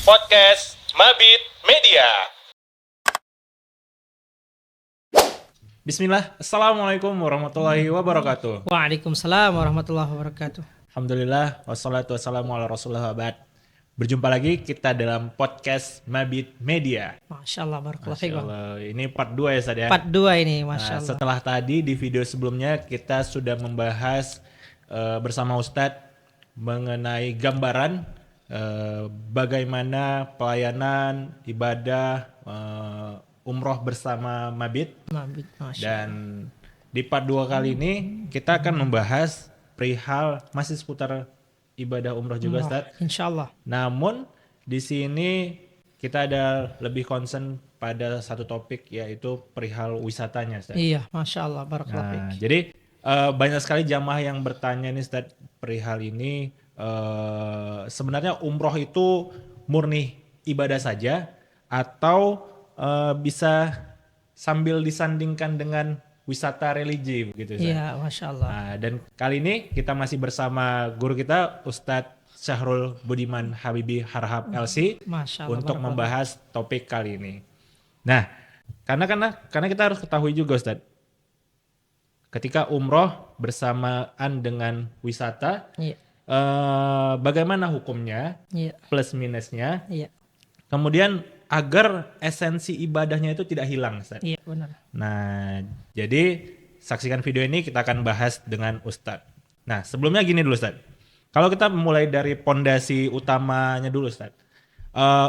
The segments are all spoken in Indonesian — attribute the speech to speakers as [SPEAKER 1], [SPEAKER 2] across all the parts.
[SPEAKER 1] Podcast Mabit Media.
[SPEAKER 2] Bismillah, Assalamualaikum warahmatullahi wabarakatuh.
[SPEAKER 3] Waalaikumsalam warahmatullahi wabarakatuh.
[SPEAKER 2] Alhamdulillah, wassalatu wassalamu ala rasulullah wa ba'd. Berjumpa lagi kita dalam podcast Mabit Media.
[SPEAKER 3] Masya Allah, barakallahu fiik, Bang.
[SPEAKER 2] Insyaallah, ini part 2 ya Ustaz ya.
[SPEAKER 3] Part 2 ini,
[SPEAKER 2] Nah,
[SPEAKER 3] Masya Allah.
[SPEAKER 2] setelah tadi di video sebelumnya kita sudah membahas bersama Ustadz mengenai gambaran bagaimana pelayanan ibadah umroh bersama Mabit.
[SPEAKER 3] Mabit, Masya
[SPEAKER 2] Dan di part 2 kali ini kita akan membahas perihal masih seputar ibadah umroh juga
[SPEAKER 3] Allah.
[SPEAKER 2] Ustaz.
[SPEAKER 3] Insya Allah.
[SPEAKER 2] Namun di sini kita ada lebih concern pada satu topik yaitu perihal wisatanya Ustaz.
[SPEAKER 3] Iya, Masya Allah, barakallahu fiik.
[SPEAKER 2] Nah, jadi banyak sekali jamaah yang bertanya nih Ustaz perihal ini, sebenarnya umroh itu murni ibadah saja atau bisa sambil disandingkan dengan wisata religi begitu Ustaz.
[SPEAKER 3] Iya, Masya Allah.
[SPEAKER 2] Nah, dan kali ini kita masih bersama guru kita Ustadz Syahrul Budiman Habibi Harhab LC
[SPEAKER 3] Masya Allah,
[SPEAKER 2] untuk
[SPEAKER 3] barakallahu
[SPEAKER 2] membahas topik kali ini. Nah, karena kita harus ketahui juga Ustadz, ketika umroh bersamaan dengan wisata,
[SPEAKER 3] Iya,
[SPEAKER 2] bagaimana hukumnya,
[SPEAKER 3] iya,
[SPEAKER 2] plus minusnya,
[SPEAKER 3] iya,
[SPEAKER 2] kemudian agar esensi ibadahnya itu tidak hilang Ustadz.
[SPEAKER 3] iya, benar.
[SPEAKER 2] Nah, jadi saksikan video ini kita akan bahas dengan Ustadz. Nah, sebelumnya gini dulu Ustadz. Kalau kita mulai dari pondasi utamanya dulu Ustadz.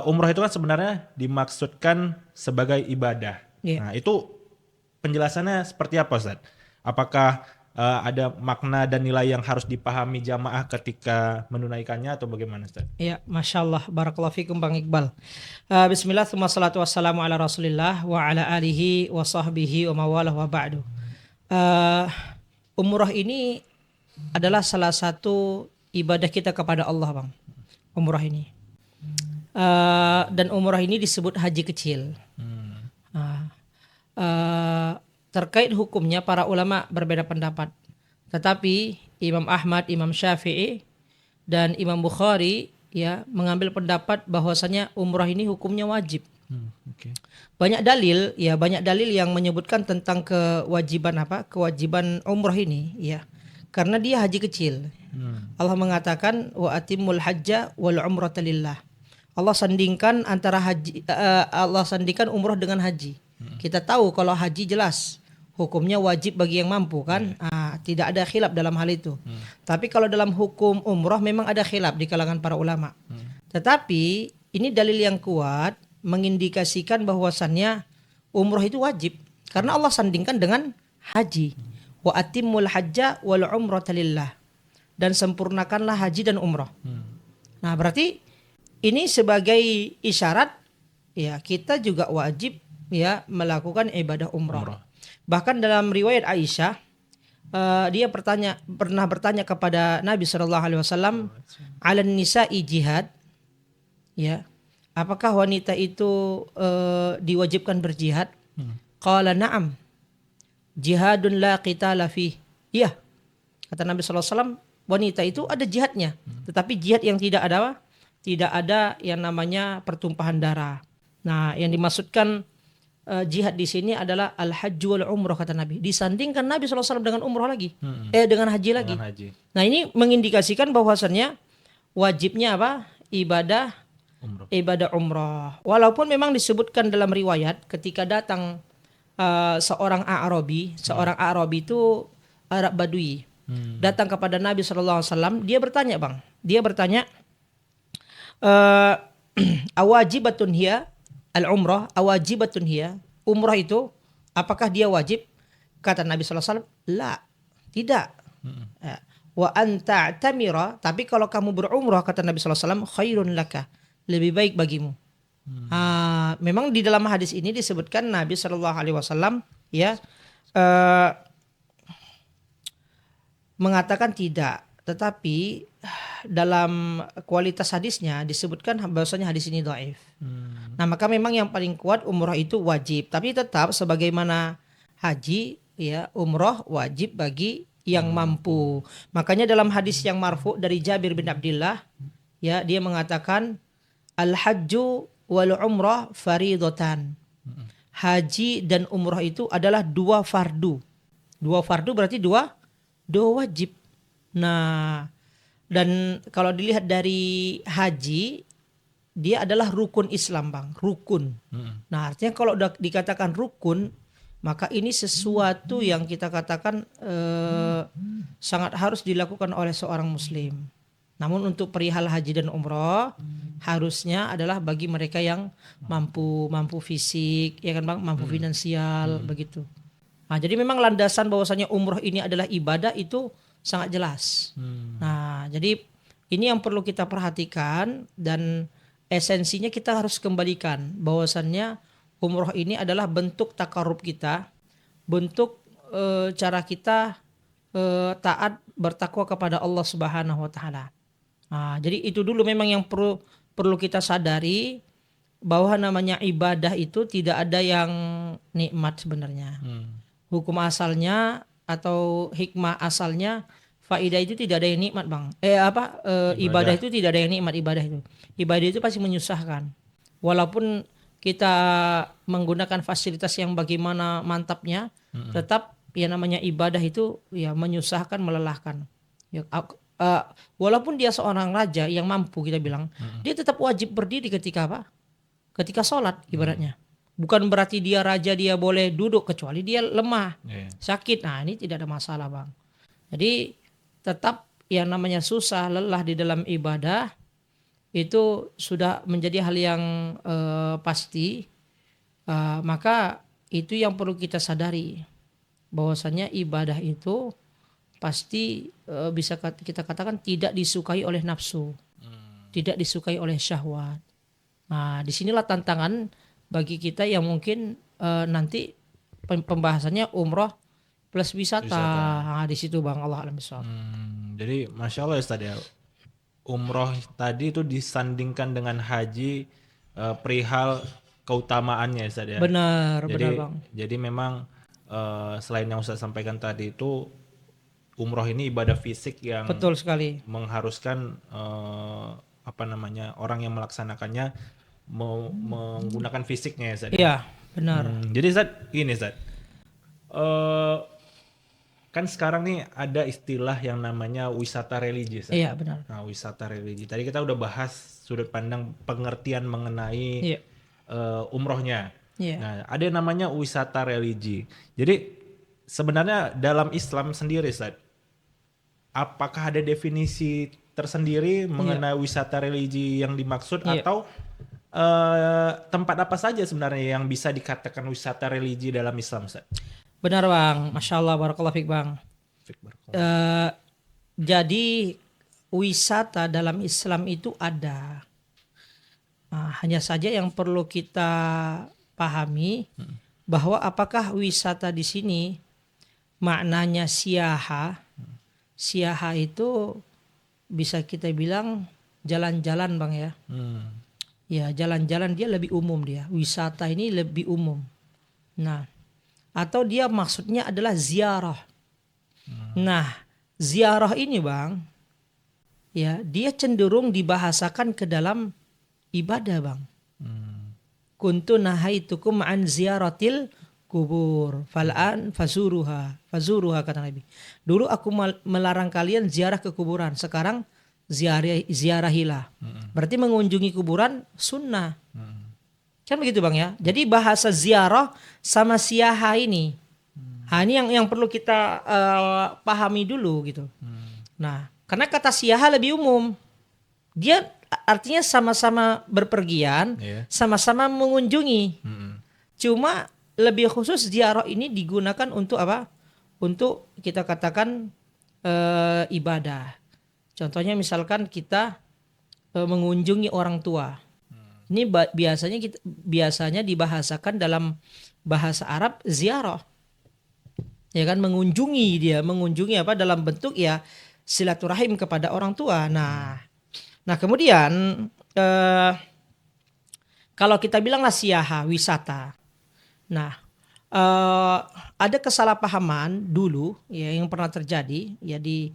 [SPEAKER 2] Umroh itu kan sebenarnya dimaksudkan sebagai ibadah.
[SPEAKER 3] Iya.
[SPEAKER 2] Nah, itu penjelasannya seperti apa Ustadz? Apakah ada makna dan nilai yang harus dipahami jamaah ketika menunaikannya atau bagaimana Ustadz?
[SPEAKER 3] Iya, Masya Allah, barakallahu fiikum Bang Iqbal. Bismillah, tsumma salatu wassalamu ala rasulillah wa ala alihi wa sahbihi wa mawalah wa ba'du. Umrah ini adalah salah satu ibadah kita kepada Allah, Bang. Umrah ini. Dan umrah ini disebut haji kecil. Terkait hukumnya para ulama berbeda pendapat. Tetapi Imam Ahmad, Imam Syafi'i, dan Imam Bukhari ya mengambil pendapat bahwasanya umrah ini hukumnya wajib.
[SPEAKER 2] Okay.
[SPEAKER 3] Banyak dalil yang menyebutkan tentang kewajiban umrah ini ya. Karena dia haji kecil. Allah mengatakan wa atimmul hajja wal umrata lillah. Allah sandingkan umrah dengan haji. Kita tahu kalau haji jelas hukumnya wajib bagi yang mampu kan, tidak ada khilaf dalam hal itu. Tapi kalau dalam hukum umrah memang ada khilaf di kalangan para ulama. Tetapi ini dalil yang kuat mengindikasikan bahwasannya umrah itu wajib karena Allah sandingkan dengan haji. Wa atimmul hajja wal umrata lillah. Dan sempurnakanlah haji dan umrah. Nah, berarti ini sebagai isyarat ya kita juga wajib ya melakukan ibadah umrah. Bahkan dalam riwayat Aisyah, dia pernah bertanya kepada Nabi SAW, alan nisa'i jihad, ya, apakah wanita itu diwajibkan berjihad? Qala na'am, jihadun la qitala fih. Iya, kata Nabi SAW, wanita itu ada jihadnya, tetapi jihad yang tidak ada yang namanya pertumpahan darah. Nah, yang dimaksudkan jihad di sini adalah al-hajj wal umrah kata Nabi. Disandingkan Nabi SAW dengan umrah lagi. Dengan haji lagi. Nah, ini mengindikasikan bahwasannya wajibnya apa? Ibadah umrah. Walaupun memang disebutkan dalam riwayat ketika datang seorang A'rabi itu Arab Badui. Datang kepada Nabi SAW, dia bertanya, Bang. Dia bertanya, awajibatun hiya al-umrah, awajibatun hiya, umrah itu apakah dia wajib? Kata Nabi SAW, la, tidak. Wa anta tamira, tapi kalau kamu berumrah, kata Nabi SAW, khairun laka, lebih baik bagimu. Memang di dalam hadis ini disebutkan Nabi SAW ya mengatakan tidak, tetapi dalam kualitas hadisnya disebutkan bahwasanya hadis ini dhaif. Nah, maka memang yang paling kuat umrah itu wajib, tapi tetap sebagaimana haji ya, umrah wajib bagi yang mampu. Makanya dalam hadis yang marfu dari Jabir bin Abdullah ya, dia mengatakan al-hajju wal umrah faridatan. Haji dan umrah itu adalah dua fardu. Dua fardu berarti dua wajib. Nah, dan kalau dilihat dari haji, dia adalah rukun Islam, Bang, rukun. Nah, artinya kalau udah dikatakan rukun, maka ini sesuatu yang kita katakan sangat harus dilakukan oleh seorang muslim. Namun untuk perihal haji dan umroh harusnya adalah bagi mereka yang mampu fisik, ya kan Bang, mampu finansial begitu. Nah, jadi memang landasan bahwasanya umroh ini adalah ibadah itu sangat jelas. Nah, jadi ini yang perlu kita perhatikan dan esensinya kita harus kembalikan bahwasannya umroh ini adalah bentuk takarub kita, bentuk cara kita taat bertakwa kepada Allah Subhanahu wa taala. Nah, jadi itu dulu memang yang perlu kita sadari bahwa namanya ibadah itu tidak ada yang nikmat sebenarnya. Hukum asalnya atau hikmah asalnya faidah itu tidak ada yang nikmat, Bang. Ibadah itu tidak ada yang nikmat, ibadah itu. Ibadah itu pasti menyusahkan. Walaupun kita menggunakan fasilitas yang bagaimana mantapnya, tetap ya namanya ibadah itu ya menyusahkan, melelahkan. Ya, walaupun dia seorang raja yang mampu, kita bilang, dia tetap wajib berdiri ketika apa? Ketika sholat ibaratnya. Bukan berarti dia raja dia boleh duduk kecuali dia lemah, sakit. Nah, ini tidak ada masalah, Bang. Jadi tetap yang namanya susah, lelah di dalam ibadah itu sudah menjadi hal yang pasti. Maka itu yang perlu kita sadari bahwasanya ibadah itu pasti bisa kita katakan tidak disukai oleh nafsu, tidak disukai oleh syahwat. Nah, disinilah tantangan bagi kita yang mungkin nanti pembahasannya umroh plus wisata. Nah, di situ Bang, Allah alam bisawab.
[SPEAKER 2] Jadi Masya Allah ya Ustaz ya, umroh tadi itu disandingkan dengan haji perihal keutamaannya ya Ustaz ya.
[SPEAKER 3] Benar Bang.
[SPEAKER 2] Jadi memang selain yang Ustaz sampaikan tadi itu, umroh ini ibadah fisik yang
[SPEAKER 3] betul sekali
[SPEAKER 2] mengharuskan orang yang melaksanakannya menggunakan fisiknya ya Ustaz.
[SPEAKER 3] Iya, benar.
[SPEAKER 2] Jadi Ustaz, gini Ustaz. Kan sekarang nih ada istilah yang namanya wisata religi.
[SPEAKER 3] Iya, benar.
[SPEAKER 2] Nah, wisata religi. Tadi kita udah bahas sudut pandang pengertian mengenai umrohnya.
[SPEAKER 3] Iya.
[SPEAKER 2] Nah, ada yang namanya wisata religi. Jadi sebenarnya dalam Islam sendiri, Ustaz, apakah ada definisi tersendiri mengenai wisata religi yang dimaksud atau tempat apa saja sebenarnya yang bisa dikatakan wisata religi dalam Islam, Ustaz?
[SPEAKER 3] Benar Bang, Masya Allah, barakallahu fiik Bang. Jadi wisata dalam Islam itu ada. Hanya saja yang perlu kita pahami bahwa apakah wisata di sini maknanya siyaha. Siyaha itu bisa kita bilang jalan-jalan Bang ya. Ya, jalan-jalan dia lebih umum dia. Wisata ini lebih umum. Nah, atau dia maksudnya adalah ziarah. Nah, ziarah ini Bang, ya dia cenderung dibahasakan ke dalam ibadah Bang. Kuntu nahaitukum an ziyaratil kubur fal'an fazuruha kata Nabi. Dulu aku melarang kalian ziarah ke kuburan, sekarang ziarahilah. Berarti mengunjungi kuburan sunnah. Kan begitu Bang ya. Jadi bahasa ziarah sama siyaha ini. Ini yang perlu kita pahami dulu gitu. Nah, karena kata siyaha lebih umum. Dia artinya sama-sama berpergian, sama-sama mengunjungi. Cuma lebih khusus ziarah ini digunakan untuk apa? Untuk kita katakan ibadah. Contohnya misalkan kita mengunjungi orang tua. Ini biasanya dibahasakan dalam bahasa Arab ziarah. Ya kan, mengunjungi apa dalam bentuk ya silaturahim kepada orang tua. Nah kemudian kalau kita bilanglah siyaha, wisata. Nah, ada kesalahpahaman dulu ya yang pernah terjadi ya di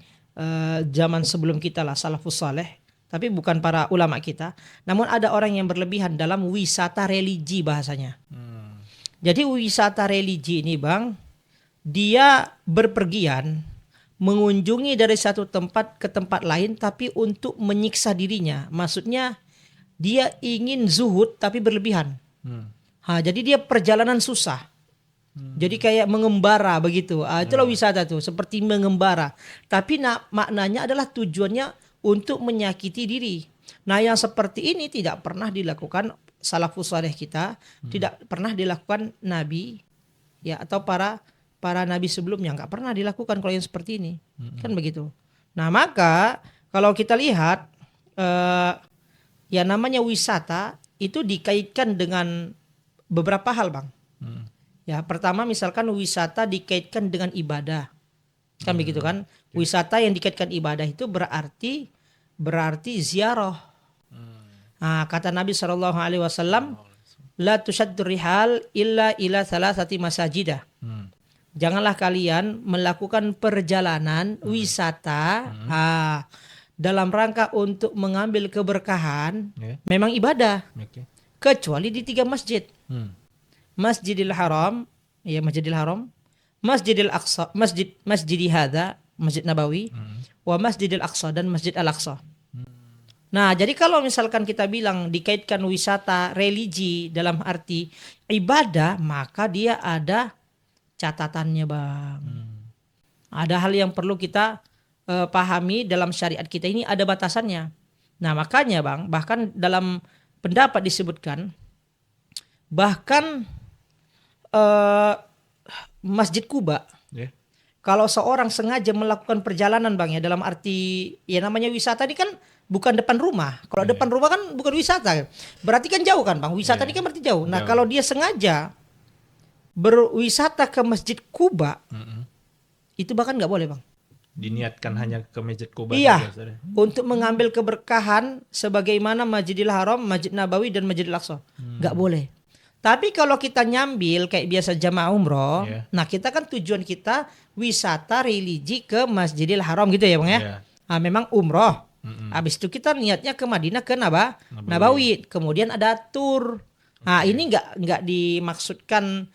[SPEAKER 3] zaman sebelum kita lah, salafus saleh. tapi bukan para ulama kita. Namun ada orang yang berlebihan dalam wisata religi bahasanya. Jadi wisata religi ini Bang, dia berpergian mengunjungi dari satu tempat ke tempat lain tapi untuk menyiksa dirinya. Maksudnya dia ingin zuhud tapi berlebihan. Jadi dia perjalanan susah. Jadi kayak mengembara begitu. Itulah wisata tuh, seperti mengembara. Tapi maknanya adalah tujuannya untuk menyakiti diri. Nah, yang seperti ini tidak pernah dilakukan salafus saleh kita, tidak pernah dilakukan nabi ya atau para nabi sebelumnya, nggak pernah dilakukan kalau yang seperti ini. Kan begitu. Nah, maka kalau kita lihat ya namanya wisata itu dikaitkan dengan beberapa hal, Bang. Ya, pertama misalkan wisata dikaitkan dengan ibadah. Kan begitu kan? Wisata yang dikaitkan ibadah itu berarti ziarah. Nah, kata Nabi SAW, la tushaddu rihal illa ila thalathati masajidah. Janganlah kalian melakukan perjalanan wisata dalam rangka untuk mengambil keberkahan, memang ibadah. Kecuali di 3 masjid. Masjidil Haram, ya Masjidil Haram, Masjidil Aqsa, Masjidi Hadza, Masjid Nabawi, wa Masjidil Aqsa dan Masjid Al-Aqsa. Nah, jadi kalau misalkan kita bilang dikaitkan wisata religi dalam arti ibadah, maka dia ada catatannya, Bang. Ada hal yang perlu kita pahami dalam syariat kita ini, ada batasannya. Nah, makanya Bang, bahkan dalam pendapat disebutkan bahkan Masjid Kuba, kalau seorang sengaja melakukan perjalanan Bang ya, dalam arti ya namanya wisata ini kan bukan depan rumah. Kalau depan rumah kan bukan wisata, berarti kan jauh kan Bang. Wisata ini kan berarti jauh. Nah, kalau dia sengaja berwisata ke Masjid Kuba, itu bahkan nggak boleh Bang.
[SPEAKER 2] Diniatkan hanya ke Masjid Kuba.
[SPEAKER 3] Iya, untuk mengambil keberkahan sebagaimana Masjidil Haram, Masjid Nabawi dan Masjidil Aqsa. Nggak boleh. Tapi kalau kita nyambil kayak biasa jamaah umroh, nah kita kan tujuan kita wisata religi ke Masjidil Haram gitu ya Bang ya. Nah, memang umroh. Habis itu kita niatnya ke Madinah ke Nabawi. Kemudian ada tur. Nah, ini nggak dimaksudkan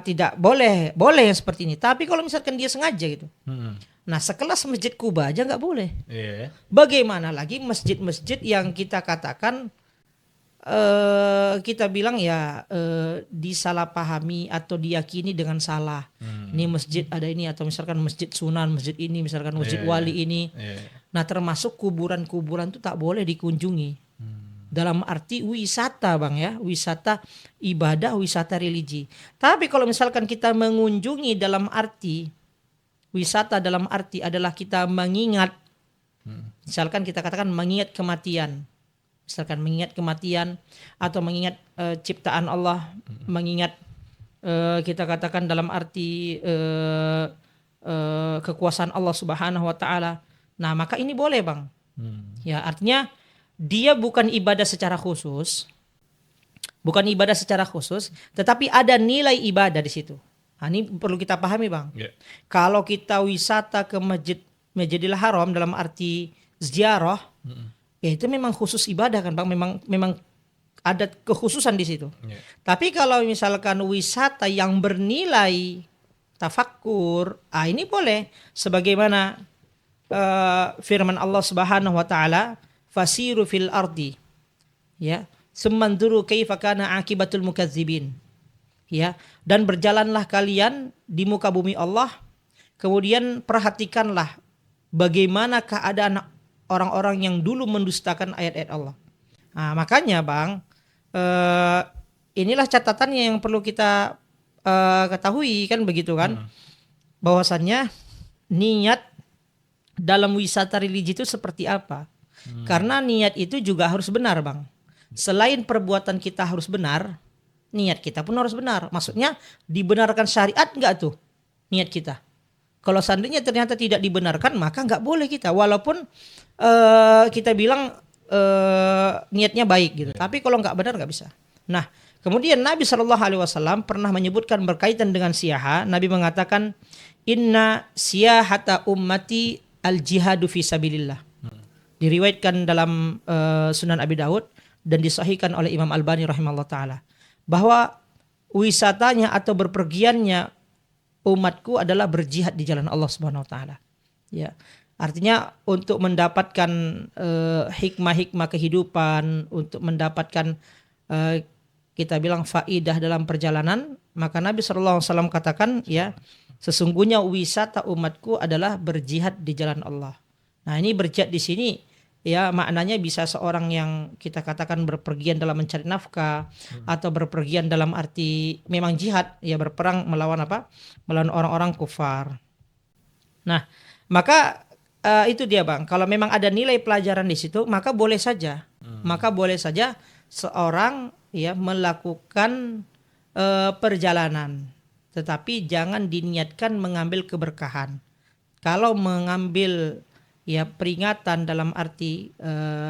[SPEAKER 3] tidak boleh yang seperti ini. Tapi kalau misalkan dia sengaja gitu. Nah, sekelas Masjid Kuba aja nggak boleh. Bagaimana lagi masjid-masjid yang kita katakan kita bilang ya disalahpahami atau diyakini dengan salah. Ini masjid ada ini, atau misalkan masjid Sunan, masjid ini, misalkan masjid Wali ini. Nah, termasuk kuburan-kuburan itu tak boleh dikunjungi. Dalam arti wisata Bang ya, wisata ibadah, wisata religi. Tapi kalau misalkan kita mengunjungi dalam arti wisata, dalam arti adalah kita mengingat, misalkan kita katakan mengingat kematian. Misalkan mengingat kematian atau mengingat ciptaan Allah, mengingat kita katakan dalam arti kekuasaan Allah Subhanahu wa taala. Nah, maka ini boleh Bang. Ya, artinya dia bukan ibadah secara khusus. Bukan ibadah secara khusus, tetapi ada nilai ibadah di situ. Nah, ini perlu kita pahami Bang. Kalau kita wisata ke Masjidil Haram dalam arti ziarah, ya itu memang khusus ibadah kan Bang, memang ada kekhususan di situ. Tapi kalau misalkan wisata yang bernilai tafakkur, ini boleh, sebagaimana firman Allah Subhanahu wa taala, fasiru fil ardi, ya, sumanduru kaifa kana akibatul mukadzibin, ya, dan berjalanlah kalian di muka bumi Allah, kemudian perhatikanlah bagaimana keadaan orang-orang yang dulu mendustakan ayat-ayat Allah. Nah, makanya Bang, inilah catatannya yang perlu kita ketahui kan begitu kan, bahwasannya niat dalam wisata religi itu seperti apa. Karena niat itu juga harus benar Bang. Selain perbuatan kita harus benar, niat kita pun harus benar. Maksudnya dibenarkan syariat enggak tuh niat kita. Kalau seandainya ternyata tidak dibenarkan, maka nggak boleh kita. Walaupun kita bilang niatnya baik gitu. Tapi kalau nggak benar nggak bisa. Nah, kemudian Nabi SAW pernah menyebutkan berkaitan dengan siyaha. Nabi mengatakan, Inna siyahata ummati al-jihadu fi sabilillah. diriwayatkan dalam Sunan Abi Daud dan disahihkan oleh Imam Albani rahimahullah taala bahwa wisatanya atau berpergiannya umatku adalah berjihad di jalan Allah Subhanahu wa taala. Ya. Artinya untuk mendapatkan hikmah-hikmah kehidupan, untuk mendapatkan kita bilang faidah dalam perjalanan, maka Nabi SAW katakan ya, sesungguhnya wisata umatku adalah berjihad di jalan Allah. Nah, ini berjihad di sini ya maknanya bisa seorang yang kita katakan berpergian dalam mencari nafkah atau berpergian dalam arti memang jihad, ya berperang melawan apa? Melawan orang-orang kufar. Nah, maka itu dia Bang. Kalau memang ada nilai pelajaran di situ, maka boleh saja. Maka boleh saja seorang ya melakukan perjalanan. Tetapi jangan diniatkan mengambil keberkahan. Kalau mengambil ya peringatan dalam arti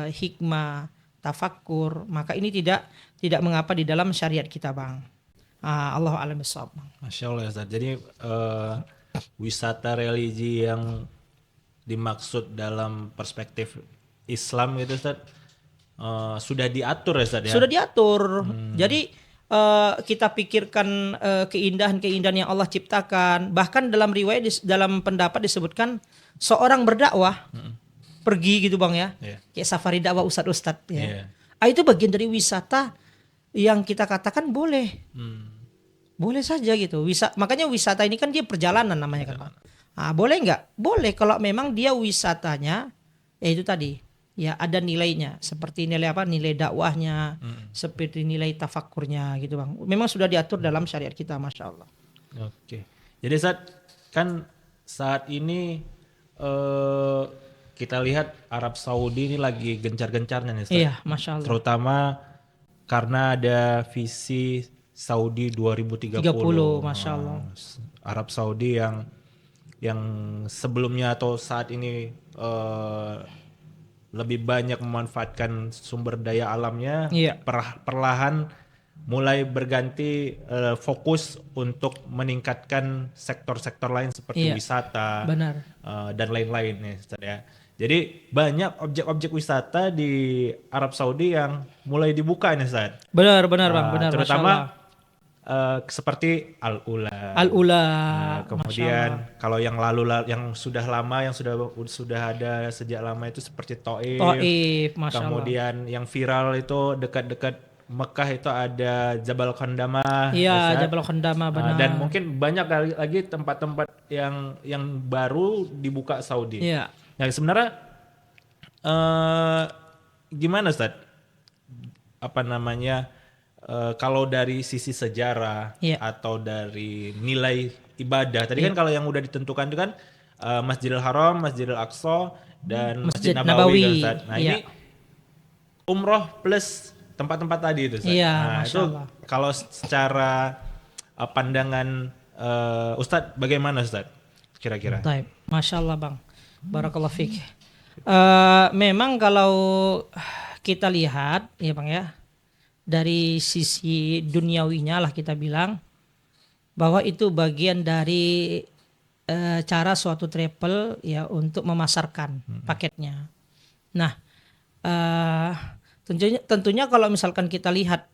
[SPEAKER 3] hikmah, tafakkur, maka ini tidak mengapa di dalam syariat kita Bang. Allahu a'lam bishawab.
[SPEAKER 2] Masya Allah Ustaz. Jadi wisata religi yang dimaksud dalam perspektif Islam gitu Ustaz, sudah diatur ya Ustaz ya?
[SPEAKER 3] Sudah diatur. Jadi kita pikirkan keindahan-keindahan yang Allah ciptakan. Bahkan dalam riwayat, dalam pendapat disebutkan seorang berdakwah pergi gitu Bang ya, kayak safari dakwah ustadz-ustadz ya. Itu bagian dari wisata yang kita katakan boleh, boleh saja gitu. Makanya wisata ini kan dia perjalanan namanya kan Bang. Boleh nggak? Boleh kalau memang dia wisatanya, ya itu tadi, ya ada nilainya. Seperti nilai apa? Nilai dakwahnya, seperti nilai tafakurnya gitu Bang. Memang sudah diatur dalam syariat kita, Masya Allah.
[SPEAKER 2] Oke. Jadi saat ini kita lihat Arab Saudi ini lagi gencar-gencarnya nih Ustaz.
[SPEAKER 3] Iya, Masya Allah.
[SPEAKER 2] Terutama karena ada visi Saudi 2030.
[SPEAKER 3] Masya Allah.
[SPEAKER 2] Arab Saudi yang sebelumnya atau saat ini lebih banyak memanfaatkan sumber daya alamnya, perlahan mulai berganti fokus untuk meningkatkan sektor-sektor lain seperti wisata dan lain-lain nih Ustaz ya. Jadi banyak objek-objek wisata di Arab Saudi yang mulai dibuka nih Ustaz.
[SPEAKER 3] Benar Bang, benar.
[SPEAKER 2] Terutama seperti Al-Ula. Kemudian kalau yang yang sudah lama, yang sudah ada sejak lama itu seperti Taif, kemudian yang viral itu dekat-dekat Mekah itu ada Jabal Khandamah.
[SPEAKER 3] Iya, Jabal Khandamah benar.
[SPEAKER 2] Dan mungkin banyak lagi tempat-tempat yang baru dibuka Saudi.
[SPEAKER 3] Iya.
[SPEAKER 2] Nah, sebenarnya gimana Ustaz? Apa namanya? Kalau dari sisi sejarah atau dari nilai ibadah, tadi kan kalau yang udah ditentukan itu kan Masjidil Haram, Masjidil Aqsa, dan Masjid Nabawi kan Ustaz. Nah ini umroh plus tempat-tempat tadi itu Ustaz. Nah itu kalau secara pandangan Ustaz bagaimana Ustaz kira-kira?
[SPEAKER 3] Masya Allah Bang, Barakallahu fiik. Memang kalau kita lihat ya Bang ya, dari sisi duniawinya lah kita bilang bahwa itu bagian dari cara suatu travel ya untuk memasarkan paketnya. Nah, tentunya kalau misalkan kita lihat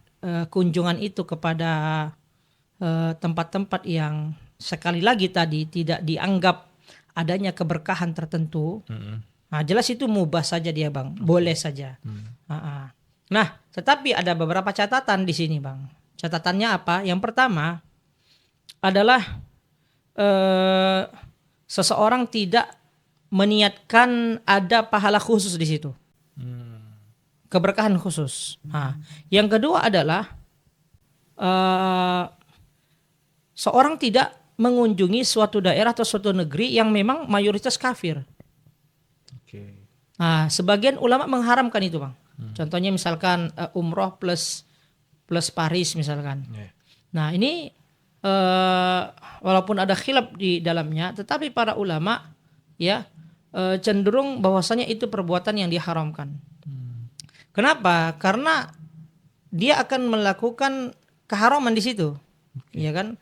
[SPEAKER 3] kunjungan itu kepada tempat-tempat yang sekali lagi tadi tidak dianggap adanya keberkahan tertentu, nah jelas itu mubah saja dia Bang, boleh saja. Nah, tetapi ada beberapa catatan di sini Bang. Catatannya apa? Yang pertama adalah seseorang tidak meniatkan ada pahala khusus di situ, keberkahan khusus. Nah, yang kedua adalah seorang tidak mengunjungi suatu daerah atau suatu negeri yang memang mayoritas kafir. Nah, sebagian ulama mengharamkan itu Bang. Contohnya misalkan umroh plus Paris misalkan. Nah ini walaupun ada khilaf di dalamnya, tetapi para ulama ya cenderung bahwasanya itu perbuatan yang diharamkan. Kenapa? Karena dia akan melakukan keharaman di situ, ya kan?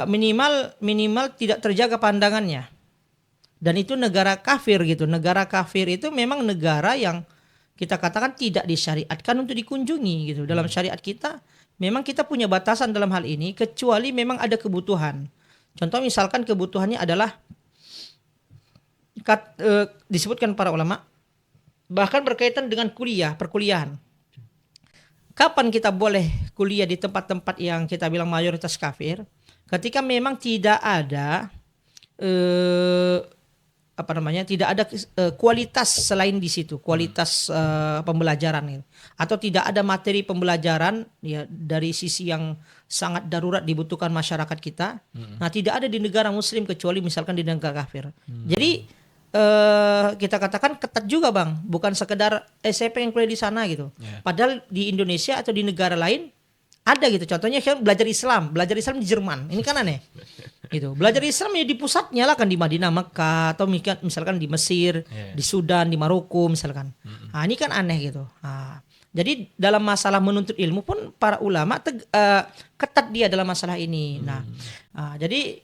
[SPEAKER 3] Minimal tidak terjaga pandangannya. Dan itu negara kafir gitu. Negara kafir itu memang negara yang kita katakan tidak disyariatkan untuk dikunjungi gitu. Dalam syariat kita memang kita punya batasan dalam hal ini kecuali memang ada kebutuhan. Contoh misalkan kebutuhannya adalah disebutkan para ulama bahkan berkaitan dengan perkuliahan. Kapan kita boleh kuliah di tempat-tempat yang kita bilang mayoritas kafir? Ketika memang tidak ada tidak ada kualitas selain di situ, kualitas pembelajaran, atau tidak ada materi pembelajaran ya dari sisi yang sangat darurat dibutuhkan masyarakat kita. Nah, tidak ada di negara muslim kecuali misalkan di negara kafir. Jadi kita katakan ketat juga bang, bukan sekedar saya pengen kuliah di sana gitu. Padahal di Indonesia atau di negara lain ada gitu. Contohnya kan belajar Islam di Jerman, ini kan aneh. Gitu. Belajar Islam ya di pusatnya lah kan di Madinah, Mekah, atau misalkan di Mesir, di Sudan, di Maroko misalkan. Nah, ini kan aneh gitu. Nah, jadi dalam masalah menuntut ilmu pun para ulama ketat dia dalam masalah ini. Jadi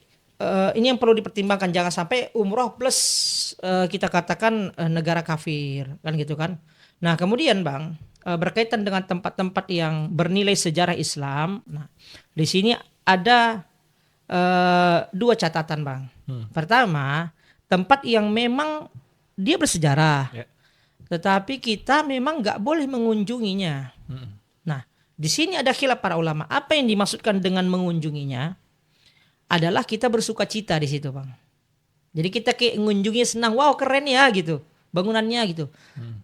[SPEAKER 3] ini yang perlu dipertimbangkan, jangan sampai umroh plus kita katakan negara kafir kan gitu kan. Nah kemudian bang berkaitan dengan tempat-tempat yang bernilai sejarah Islam. Nah di sini ada dua catatan bang. Pertama, tempat yang memang dia bersejarah, tetapi kita memang nggak boleh mengunjunginya. Nah di sini ada khilaf para ulama. Apa yang dimaksudkan dengan mengunjunginya? Adalah kita bersuka cita di situ bang. Jadi kita kayak mengunjungi senang, wow keren ya gitu bangunannya gitu.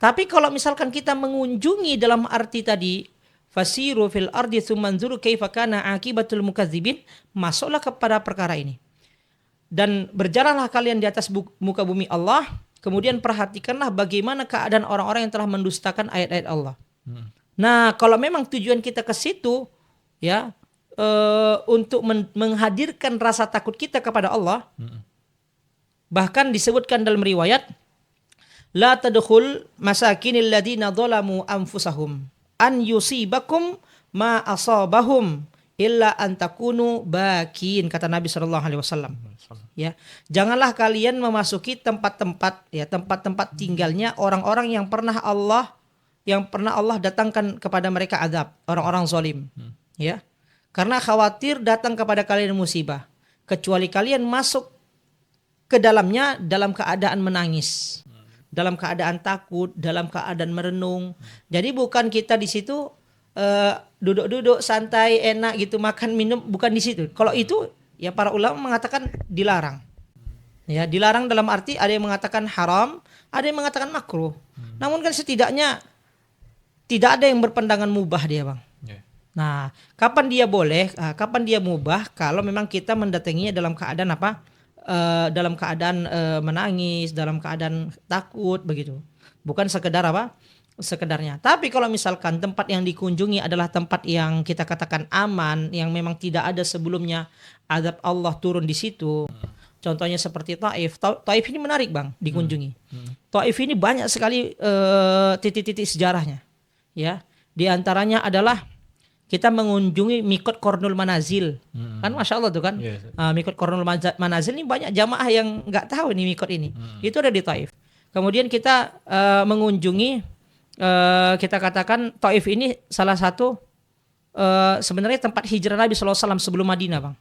[SPEAKER 3] Tapi kalau misalkan kita mengunjungi dalam arti tadi fasiru fil ardi tsumanzuru kaifa kana akibatul mukadzibin, masuklah kepada perkara ini. Dan berjalanlah kalian di atas muka bumi Allah, kemudian perhatikanlah bagaimana keadaan orang-orang yang telah mendustakan ayat-ayat Allah. Nah kalau memang tujuan kita ke situ ya untuk menghadirkan rasa takut kita kepada Allah. Bahkan disebutkan dalam riwayat, la tadkhul masakinil ladina dzalamu anfusahum an yusibakum ma asabahum illa an takunu bakin, kata Nabi SAW. Ya, janganlah kalian memasuki tempat-tempat tinggalnya orang-orang yang pernah Allah datangkan kepada mereka azab, orang-orang zalim. Ya. Karena khawatir datang kepada kalian musibah, kecuali kalian masuk ke dalamnya dalam keadaan menangis, dalam keadaan takut, dalam keadaan merenung. Jadi bukan kita di situ duduk-duduk santai enak gitu makan minum, bukan di situ. Kalau itu ya para ulama mengatakan dilarang. Ya, dilarang dalam arti ada yang mengatakan haram, ada yang mengatakan makruh. Namun kan setidaknya tidak ada yang berpandangan mubah dia bang. Nah, kapan dia boleh, kapan dia mubah? Kalau memang kita mendatanginya dalam keadaan apa? Dalam keadaan menangis, dalam keadaan takut begitu. Bukan sekedar apa? Sekedarnya. Tapi kalau misalkan tempat yang dikunjungi adalah tempat yang kita katakan aman, yang memang tidak ada sebelumnya azab Allah turun di situ. Contohnya seperti Taif. Taif ini menarik bang, dikunjungi. Taif ini banyak sekali titik-titik sejarahnya. Ya, di antaranya adalah kita mengunjungi Mikot Kornul Manazil. Kan Masya Allah tuh kan. Mikot Kornul Manazil ini banyak jamaah yang nggak tahu nih Mikot ini. Itu ada di Taif. Kemudian kita mengunjungi, kita katakan Taif ini salah satu sebenarnya tempat hijrah Nabi SAW sebelum Madinah bang.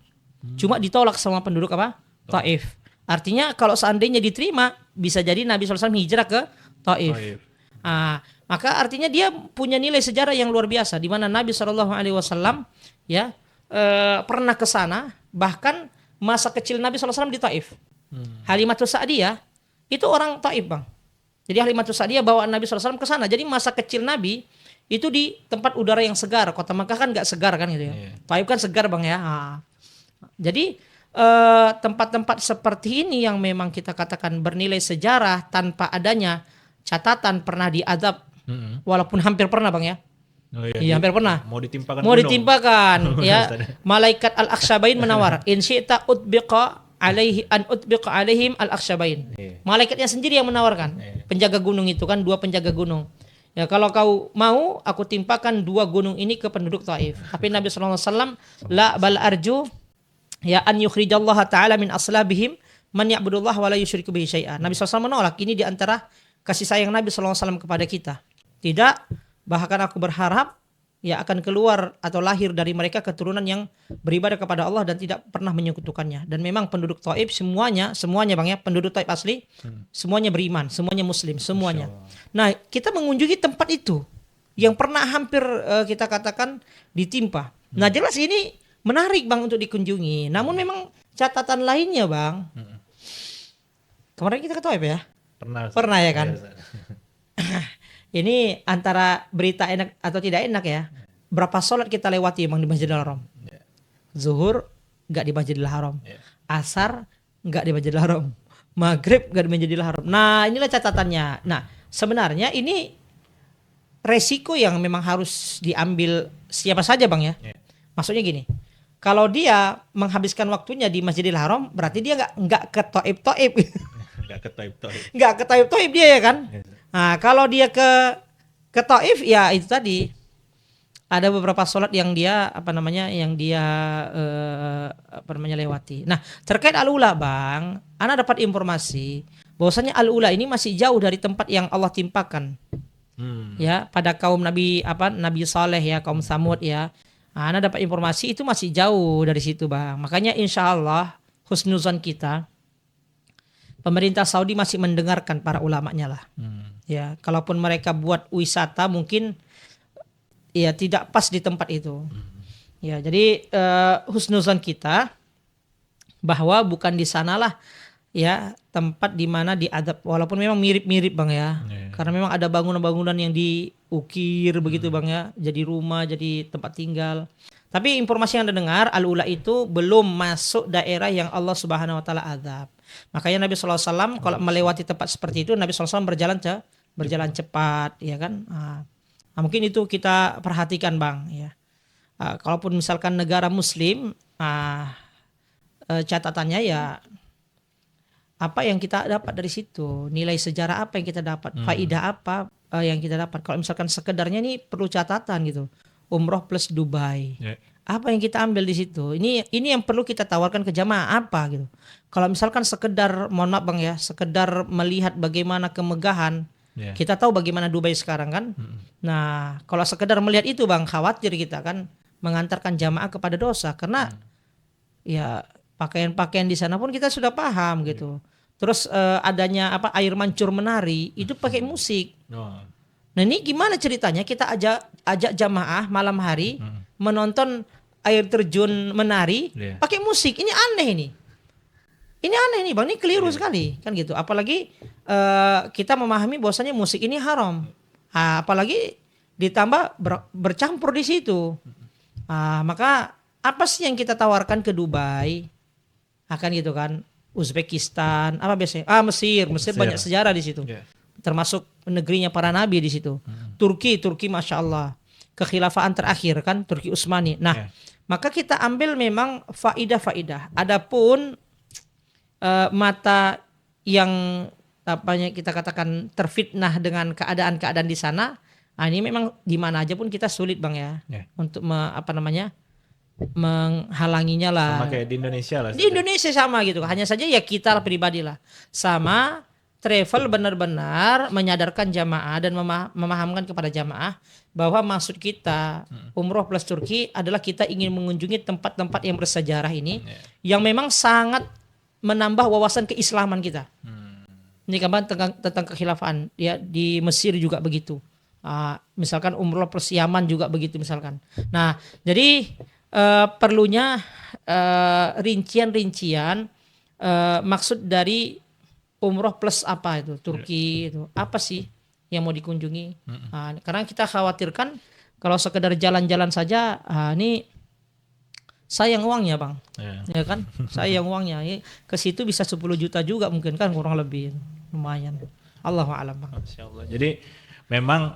[SPEAKER 3] Cuma ditolak sama penduduk apa? Taif. Artinya kalau seandainya diterima, bisa jadi Nabi SAW hijrah ke Taif. Maka artinya dia punya nilai sejarah yang luar biasa, di mana Nabi SAW ya pernah ke sana, bahkan masa kecil Nabi SAW di Taif. Halimatus Sa'diyah itu orang Taif bang. Jadi Halimatus Sa'diyah bawa Nabi SAW ke sana. Jadi masa kecil Nabi itu di tempat udara yang segar. Kota Makkah kan nggak segar kan gitu ya. Taif kan segar bang ya. Jadi tempat-tempat seperti ini yang memang kita katakan bernilai sejarah tanpa adanya catatan pernah diazab. Walaupun hampir pernah bang ya. Iya hampir pernah. Mau ditimpakan ya. Malaikat al-akshabain menawar. In syi'ta utbiqa alaihim al-akshabain. Malaikatnya sendiri yang menawarkan. Penjaga gunung itu kan, 2 penjaga gunung. Ya kalau kau mau aku timpakan 2 gunung ini ke penduduk Taif. Tapi Nabi SAW la bal arju ya an yukhrijallaha ta'ala min aslabihim Man ya'budullah wa la yusyriku bihi syai'an. Nabi SAW menolak. Ini di antara kasih sayang Nabi SAW kepada kita. Tidak, bahkan aku berharap ya akan keluar atau lahir dari mereka keturunan yang beribadah kepada Allah dan tidak pernah menyekutukannya. Dan memang penduduk Taif semuanya Bang ya, penduduk Taif asli semuanya beriman, semuanya muslim, semuanya. Nah, kita mengunjungi tempat itu yang pernah hampir kita katakan ditimpa. Nah, jelas ini menarik Bang untuk dikunjungi. Namun memang catatan lainnya Bang. Kemarin kita ke Taif ya? Pernah ya kan? Ini antara berita enak atau tidak enak ya. Berapa sholat kita lewati emang di Masjidil Haram? Zuhur nggak di Masjidil Haram. Asar nggak di Masjidil Haram. Maghrib nggak di Masjidil Haram. Nah, inilah catatannya. Nah, sebenarnya ini resiko yang memang harus diambil siapa saja Bang ya. Maksudnya gini. Kalau dia menghabiskan waktunya di Masjidil Haram, berarti dia nggak ke Taif. Nggak ke Taif dia ya kan. Nah, kalau dia ke Taif ya itu tadi ada beberapa sholat yang dia lewati. Nah, terkait Al-Ula Bang, ana dapat informasi bahwasanya Al-Ula ini masih jauh dari tempat yang Allah timpakan. Ya, pada kaum Nabi Saleh ya, kaum Samud ya. Nah, ana dapat informasi itu masih jauh dari situ Bang. Makanya insyaallah husnuzan kita pemerintah Saudi masih mendengarkan para ulamanya lah. Ya, kalaupun mereka buat wisata mungkin ya tidak pas di tempat itu. Ya, jadi husnuzan kita bahwa bukan di sanalah ya tempat di mana diadab, walaupun memang mirip-mirip Bang ya. Karena memang ada bangunan-bangunan yang diukir begitu Bang ya, jadi rumah, jadi tempat tinggal. Tapi informasi yang Anda dengar, Al-Ula itu belum masuk daerah yang Allah Subhanahu wa taala azab. Makanya Nabi SAW kalau melewati tempat seperti itu, Nabi SAW berjalan cepat, ya kan? Nah, mungkin itu kita perhatikan Bang, ya. Kalaupun misalkan negara Muslim, catatannya ya apa yang kita dapat dari situ, nilai sejarah apa yang kita dapat, faidah apa yang kita dapat. Kalau misalkan sekedarnya ini perlu catatan gitu, umroh plus Dubai. Apa yang kita ambil di situ? Ini yang perlu kita tawarkan ke jamaah apa gitu. Kalau misalkan sekedar, mohon maaf Bang ya, sekedar melihat bagaimana kemegahan, kita tahu bagaimana Dubai sekarang kan. Nah, kalau sekedar melihat itu Bang, khawatir kita kan mengantarkan jamaah kepada dosa karena ya pakaian-pakaian di sana pun kita sudah paham gitu. Terus adanya air mancur menari itu pakai musik. Nah, ini gimana ceritanya kita ajak jamaah malam hari menonton air terjun menari pakai musik. Ini aneh ini. Ini aneh nih Bang, ini keliru sekali kan gitu. Apalagi kita memahami bahwasanya musik ini haram. Apalagi ditambah bercampur di situ. Maka apa sih yang kita tawarkan ke Dubai? Akan gitu kan. Uzbekistan, apa biasanya? Mesir banyak sejarah di situ. Termasuk negerinya para nabi di situ. Turki Masya Allah. Kekhilafaan terakhir kan Turki Utsmani. Nah, maka kita ambil memang faidah-faidah. Adapun mata yang kita katakan terfitnah dengan keadaan-keadaan di sana, ini memang di mana aja pun kita sulit Bang ya. Untuk menghalanginya lah.
[SPEAKER 2] Sama kayak di Indonesia lah.
[SPEAKER 3] Di Indonesia sama gitu. Hanya saja ya kita pribadi lah. Sama travel benar-benar menyadarkan jamaah dan memahamkan kepada jamaah bahwa maksud kita umroh plus Turki adalah kita ingin mengunjungi tempat-tempat yang bersejarah ini yang memang sangat menambah wawasan keislaman kita. Ini kabar tentang kekhilafan ya, di Mesir juga begitu. Misalkan umroh plus Yaman juga begitu misalkan. Nah, jadi perlunya rincian-rincian maksud dari umroh plus apa itu Turki itu apa sih yang mau dikunjungi. Karena kita khawatirkan kalau sekedar jalan-jalan saja ini sayang uangnya Bang, ya kan, sayang uangnya. Ke situ bisa 10 juta juga mungkin kan, kurang lebih lumayan. Allahu a'lam Bang.
[SPEAKER 2] Masya Allah. Jadi memang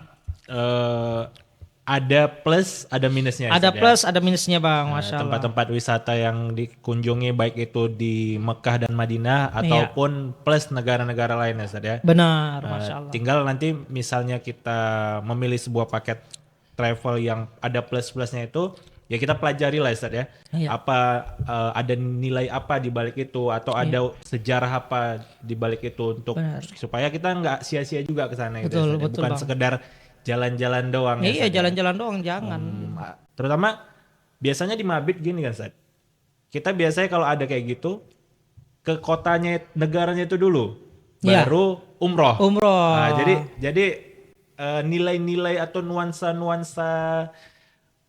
[SPEAKER 2] ada plus, ada minusnya.
[SPEAKER 3] Ada plus, ada minusnya Bang, Masya Allah.
[SPEAKER 2] Tempat-tempat wisata yang dikunjungi baik itu di Mekah dan Madinah ataupun plus negara-negara lain ya Ustaz ya.
[SPEAKER 3] Benar, Masya Allah.
[SPEAKER 2] Tinggal nanti misalnya kita memilih sebuah paket travel yang ada plus-plusnya itu, ya kita pelajari lah Ustaz ya.
[SPEAKER 3] Iya.
[SPEAKER 2] Apa ada nilai apa di balik itu atau ada sejarah apa di balik itu untuk
[SPEAKER 3] Benar.
[SPEAKER 2] supaya kita nggak sia-sia juga ke sana gitu
[SPEAKER 3] Betul,
[SPEAKER 2] Ustaz, ya.
[SPEAKER 3] betul,
[SPEAKER 2] Bukan
[SPEAKER 3] Bang.
[SPEAKER 2] sekedar jalan-jalan doang ya.
[SPEAKER 3] Iya,
[SPEAKER 2] Ustaz, ya.
[SPEAKER 3] jalan-jalan doang jangan.
[SPEAKER 2] Terutama biasanya di Mabit gini kan Ustaz. Kita biasanya kalau ada kayak gitu ke kotanya negaranya itu dulu
[SPEAKER 3] Iya.
[SPEAKER 2] baru umroh.
[SPEAKER 3] Umroh.
[SPEAKER 2] Nah, jadi nilai-nilai atau nuansa-nuansa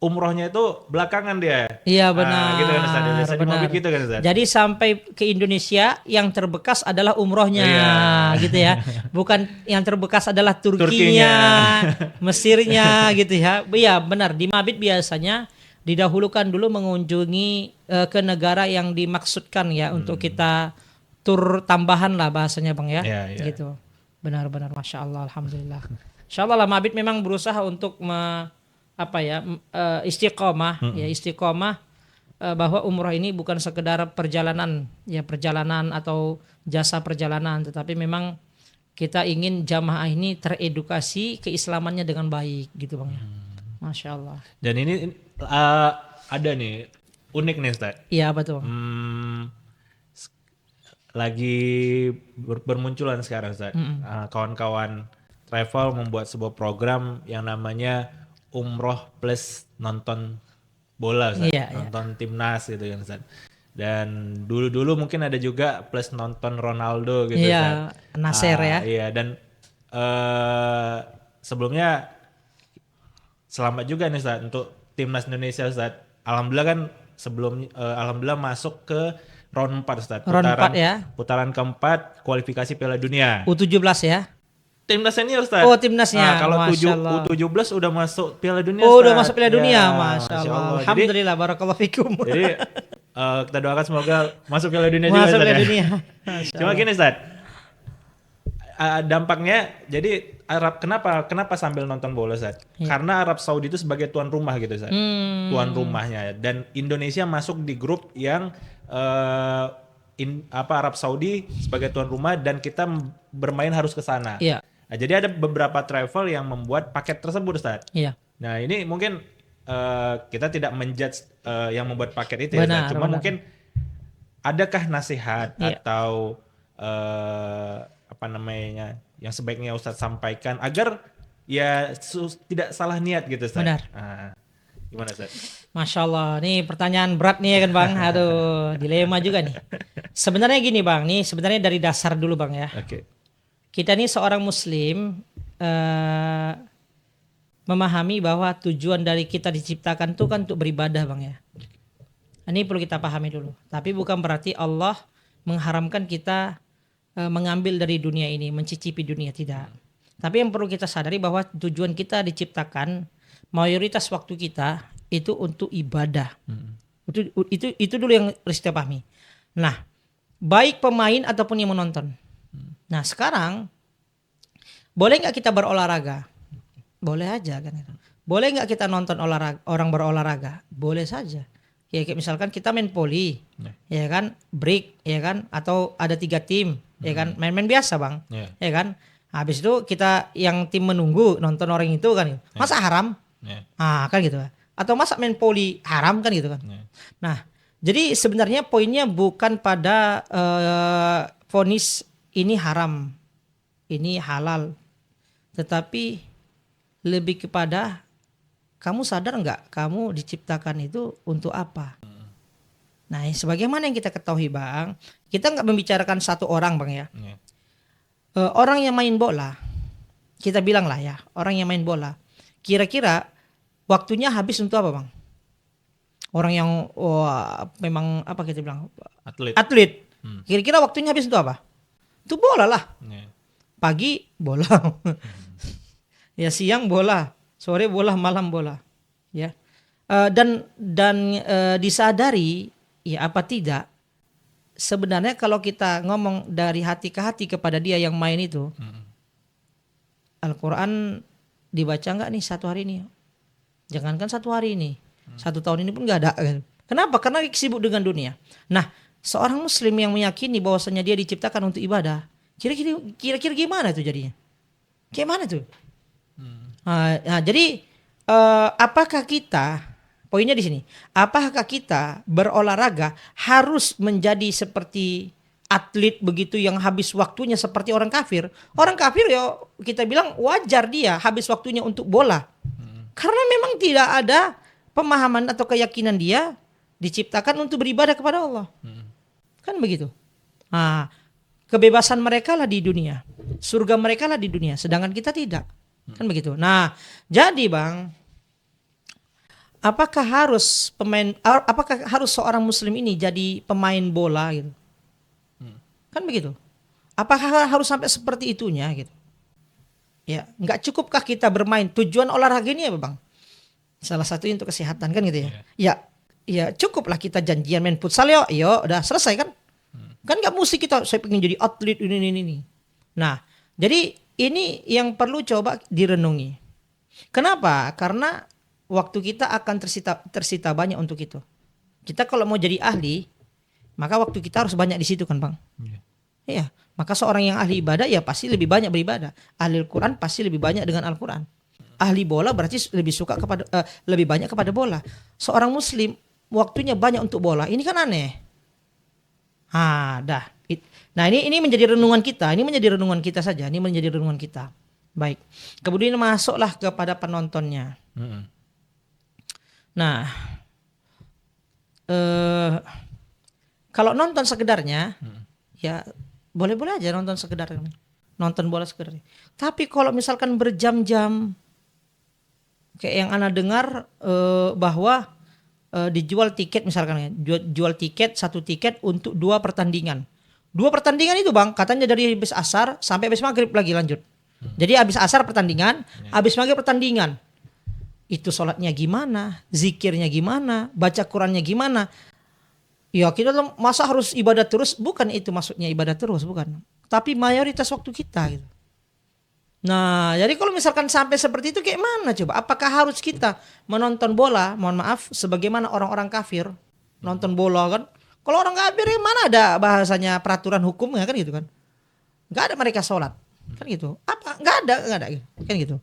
[SPEAKER 2] umrohnya itu belakangan dia.
[SPEAKER 3] Iya benar.
[SPEAKER 2] Gitu kan Ustaz. Biasanya di
[SPEAKER 3] benar.
[SPEAKER 2] Mabit gitu kan Ustaz.
[SPEAKER 3] Jadi sampai ke Indonesia yang terbekas adalah umrohnya gitu ya. Bukan yang terbekas adalah Turkinya, Mesirnya gitu ya. Iya benar, di Mabit biasanya didahulukan dulu mengunjungi ke negara yang dimaksudkan ya untuk kita tur tambahan lah bahasanya Bang ya.
[SPEAKER 2] Iya, iya.
[SPEAKER 3] Gitu. Benar-benar Masya Allah, Alhamdulillah. Insya Allah lah Mabit memang berusaha untuk istiqomah ya istiqomah bahwa umroh ini bukan sekedar perjalanan atau jasa perjalanan, tetapi memang kita ingin jamaah ini teredukasi keislamannya dengan baik gitu Bang ya. Masya Allah.
[SPEAKER 2] Dan ini ada nih unik nih Ustaz.
[SPEAKER 3] Iya apa tuh?
[SPEAKER 2] Lagi bermunculan sekarang Ustaz. Kawan-kawan travel membuat sebuah program yang namanya umroh plus nonton bola Ustaz.
[SPEAKER 3] Iya,
[SPEAKER 2] Nonton timnas gitu kan Ustaz. Dan dulu mungkin ada juga plus nonton Ronaldo gitu
[SPEAKER 3] Iya,
[SPEAKER 2] Ustaz.
[SPEAKER 3] Nasir ya.
[SPEAKER 2] Iya, dan sebelumnya selamat juga nih Ustaz untuk timnas Indonesia Ustaz. Alhamdulillah kan alhamdulillah masuk ke round 4 Ustaz.
[SPEAKER 3] Round 4 ya.
[SPEAKER 2] Putaran keempat kualifikasi Piala Dunia.
[SPEAKER 3] U17 ya.
[SPEAKER 2] Timnas senior Ustaz.
[SPEAKER 3] Oh, timnasnya.
[SPEAKER 2] Kalau
[SPEAKER 3] Masya Allah.
[SPEAKER 2] U17 udah masuk Piala Dunia
[SPEAKER 3] Oh,
[SPEAKER 2] Ustaz.
[SPEAKER 3] udah masuk Piala Dunia.
[SPEAKER 2] Ya,
[SPEAKER 3] Masya Allah.
[SPEAKER 2] Jadi-
[SPEAKER 3] Alhamdulillah barakallahu fikum.
[SPEAKER 2] Jadi kita doakan semoga masuk Piala Dunia juga
[SPEAKER 3] Masuk
[SPEAKER 2] Ustaz,
[SPEAKER 3] Piala
[SPEAKER 2] ya.
[SPEAKER 3] Dunia. Masya
[SPEAKER 2] Cuma
[SPEAKER 3] Allah.
[SPEAKER 2] gini Ustaz. Dampaknya jadi kenapa sambil nonton bola Ustaz? Karena Arab Saudi itu sebagai tuan rumah gitu Ustaz. Tuan rumahnya, dan Indonesia masuk di grup yang Arab Saudi sebagai tuan rumah dan kita bermain harus ke sana.
[SPEAKER 3] Iya.
[SPEAKER 2] Nah, jadi ada beberapa travel yang membuat paket tersebut Ustaz.
[SPEAKER 3] Iya.
[SPEAKER 2] Nah, ini mungkin kita tidak menjudge yang membuat paket itu ya
[SPEAKER 3] Benar,
[SPEAKER 2] Ustaz. Cuma
[SPEAKER 3] benar.
[SPEAKER 2] mungkin adakah nasihat
[SPEAKER 3] Iya.
[SPEAKER 2] atau yang sebaiknya Ustadz sampaikan agar ya tidak salah niat gitu Ustadz.
[SPEAKER 3] Benar.
[SPEAKER 2] Nah, gimana Ustadz?
[SPEAKER 3] Masya Allah, nih pertanyaan berat nih ya kan Bang. Aduh, dilema juga nih. Sebenarnya gini Bang, nih sebenarnya dari dasar dulu Bang ya.
[SPEAKER 2] Oke.
[SPEAKER 3] Kita nih seorang Muslim memahami bahwa tujuan dari kita diciptakan itu kan untuk beribadah Bang ya. Ini perlu kita pahami dulu. Tapi bukan berarti Allah mengharamkan kita mengambil dari dunia ini, mencicipi dunia, tidak. Tapi yang perlu kita sadari bahwa tujuan kita diciptakan, mayoritas waktu kita itu untuk ibadah. Itu dulu yang harus kita pahami. Nah, baik pemain ataupun yang menonton. Nah, sekarang boleh nggak kita berolahraga? Boleh aja kan. Boleh nggak kita nonton orang berolahraga? Boleh saja. Ya kayak misalkan kita main poli, ya kan, break, ya kan, atau ada 3 tim, ya kan, main-main biasa Bang, ya kan. Habis itu kita yang tim menunggu nonton orang itu kan, masa haram? Kan gitu. Atau masa main poli haram kan gitu kan. Nah, jadi sebenarnya poinnya bukan pada vonis ini haram, ini halal, tetapi lebih kepada kamu sadar nggak kamu diciptakan itu untuk apa? Nah, sebagaimana yang kita ketahui Bang, kita nggak membicarakan satu orang Bang ya. Orang yang main bola, kita bilang lah ya, orang yang main bola, kira-kira waktunya habis untuk apa Bang? Orang yang memang apa kita bilang? Atlet. Kira-kira waktunya habis untuk apa? Untuk bola lah. Pagi bola, ya siang bola. Sore bola, malam bola, ya. Dan disadari, ya apa tidak, sebenarnya kalau kita ngomong dari hati ke hati kepada dia yang main itu, Al-Quran dibaca nggak nih satu hari ini? Jangankan satu hari ini, 1 tahun ini pun nggak ada. Kenapa? Karena sibuk dengan dunia. Nah, seorang Muslim yang meyakini bahwasanya dia diciptakan untuk ibadah, kira-kira gimana tuh jadinya? Gimana tuh? Nah, jadi apakah kita Poinnya di sini. Apakah kita berolahraga harus menjadi seperti atlet begitu yang habis waktunya seperti orang kafir? Orang kafir ya kita bilang wajar dia habis waktunya untuk bola. Karena memang tidak ada pemahaman atau keyakinan dia diciptakan untuk beribadah kepada Allah. Kan begitu. Nah, kebebasan mereka lah di dunia. Surga mereka lah di dunia. Sedangkan kita tidak. Kan begitu. Nah, jadi Bang, apakah harus seorang muslim ini jadi pemain bola gitu? Kan begitu. Apakah harus sampai seperti itunya gitu? Ya, nggak cukupkah kita bermain? Tujuan olahraga ini apa Bang? Salah satunya untuk kesehatan kan gitu ya. Ya cukuplah kita janjian main futsal yo, udah selesai kan? Kan nggak mesti kita saya pengen jadi atlet ini. Nah, jadi ini yang perlu coba direnungi. Kenapa? Karena waktu kita akan tersita banyak untuk itu. Kita kalau mau jadi ahli, maka waktu kita harus banyak di situ kan Bang. Iya. Maka seorang yang ahli ibadah ya pasti lebih banyak beribadah. Ahli Al-Quran pasti lebih banyak dengan Al-Quran. Ahli bola berarti lebih banyak kepada bola. Seorang muslim waktunya banyak untuk bola. Ini kan aneh. Nah ini menjadi renungan kita. Ini menjadi renungan kita saja. Ini menjadi renungan kita. Baik. Kemudian masuklah kepada penontonnya. Nah, kalau nonton sekedarnya, ya boleh-boleh aja nonton sekedar, nonton bola sekedar. Tapi kalau misalkan berjam-jam, kayak yang Ana dengar bahwa dijual tiket misalkan ya, jual tiket, satu tiket untuk 2 pertandingan. 2 pertandingan itu Bang, katanya dari habis asar sampai habis maghrib lagi lanjut. Jadi habis asar pertandingan, habis maghrib pertandingan. Itu sholatnya gimana, zikirnya gimana, baca Qurannya gimana. Ya kita masa harus ibadah terus, bukan itu maksudnya ibadah terus, bukan. Tapi mayoritas waktu kita gitu. Nah jadi kalau misalkan sampai seperti itu kayak mana coba? Apakah harus kita menonton bola, mohon maaf, sebagaimana orang-orang kafir nonton bola kan? Kalau orang kafir mana ada bahasanya peraturan hukumnya kan gitu kan? Gak ada mereka sholat kan gitu. Apa? Gak ada kan gitu.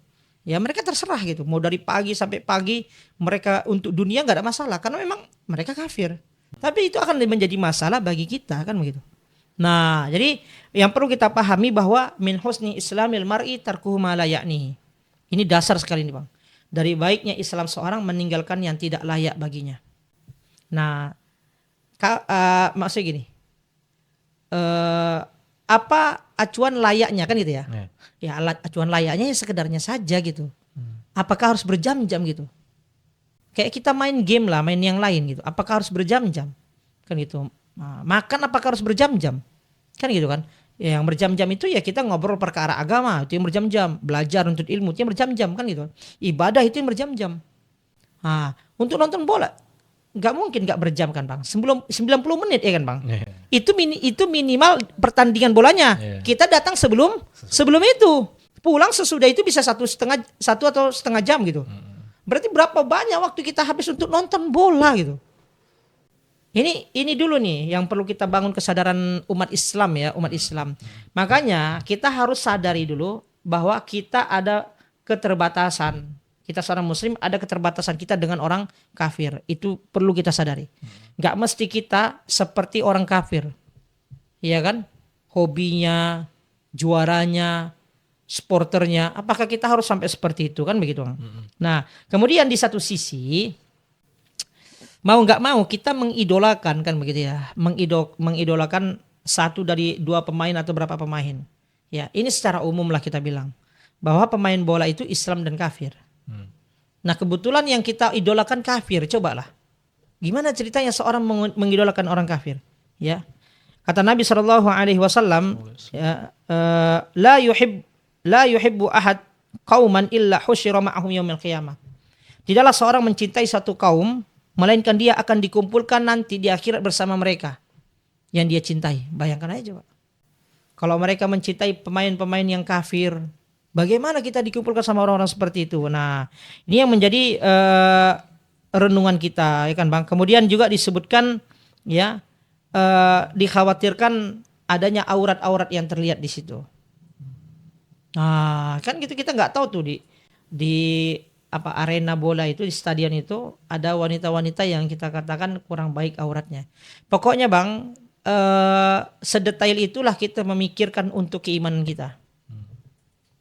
[SPEAKER 3] Ya mereka terserah gitu. Mau dari pagi sampai pagi mereka untuk dunia gak ada masalah karena memang mereka kafir. Tapi itu akan menjadi masalah bagi kita kan begitu. Nah, jadi yang perlu kita pahami bahwa min husni islamil mar'i tarkuhu ma la ya'nihi. Ini dasar sekali nih Bang. Dari baiknya Islam seorang meninggalkan yang tidak layak baginya. Nah, maksudnya gini. Apa acuan layaknya kan gitu ya? Ya acuan layaknya ya sekedarnya saja gitu. Apakah harus berjam-jam gitu? Kayak kita main game lah, main yang lain gitu. Apakah harus berjam-jam? Kan gitu. Nah, makan apakah harus berjam-jam? Kan gitu kan. Ya, yang berjam-jam itu ya kita ngobrol perkara agama, itu yang berjam-jam. Belajar untuk ilmu itu yang berjam-jam kan gitu. Ibadah itu yang berjam-jam. Nah, untuk nonton bola nggak mungkin nggak berjam kan Bang. 90 menit ya kan Bang. Itu minimal pertandingan bolanya. Kita datang sebelum itu. Pulang sesudah itu bisa satu atau setengah jam gitu. Berarti berapa banyak waktu kita habis untuk nonton bola gitu. Ini dulu nih yang perlu kita bangun kesadaran umat Islam ya, umat Islam. Makanya kita harus sadari dulu bahwa kita ada keterbatasan. Kita seorang muslim ada keterbatasan kita dengan orang kafir. Itu perlu kita sadari. Gak mesti kita seperti orang kafir. Iya kan? Hobinya, juaranya, sporternya. Apakah kita harus sampai seperti itu kan begitu? Nah, kemudian di satu sisi mau nggak mau kita mengidolakan kan begitu ya, mengidolakan satu dari 2 pemain atau berapa pemain. Ya, ini secara umum lah kita bilang bahwa pemain bola itu Islam dan kafir. Nah, kebetulan yang kita idolakan kafir, cobalah. Gimana ceritanya seorang mengidolakan orang kafir? Ya, kata Nabi SAW, ya, la yuhibbu ahad qauman illa husyira ma'ahum yaumil qiyamah. Tidaklah seorang mencintai satu kaum melainkan dia akan dikumpulkan nanti di akhirat bersama mereka yang dia cintai. Bayangkan aja Pak. Kalau mereka mencintai pemain-pemain yang kafir, bagaimana kita dikumpulkan sama orang-orang seperti itu? Nah, ini yang menjadi renungan kita, ya kan Bang. Kemudian juga disebutkan ya dikhawatirkan adanya aurat-aurat yang terlihat di situ. Nah, kan gitu kita nggak tahu tuh di arena bola itu di stadion itu ada wanita-wanita yang kita katakan kurang baik auratnya. Pokoknya Bang, sedetail itulah kita memikirkan untuk keimanan kita.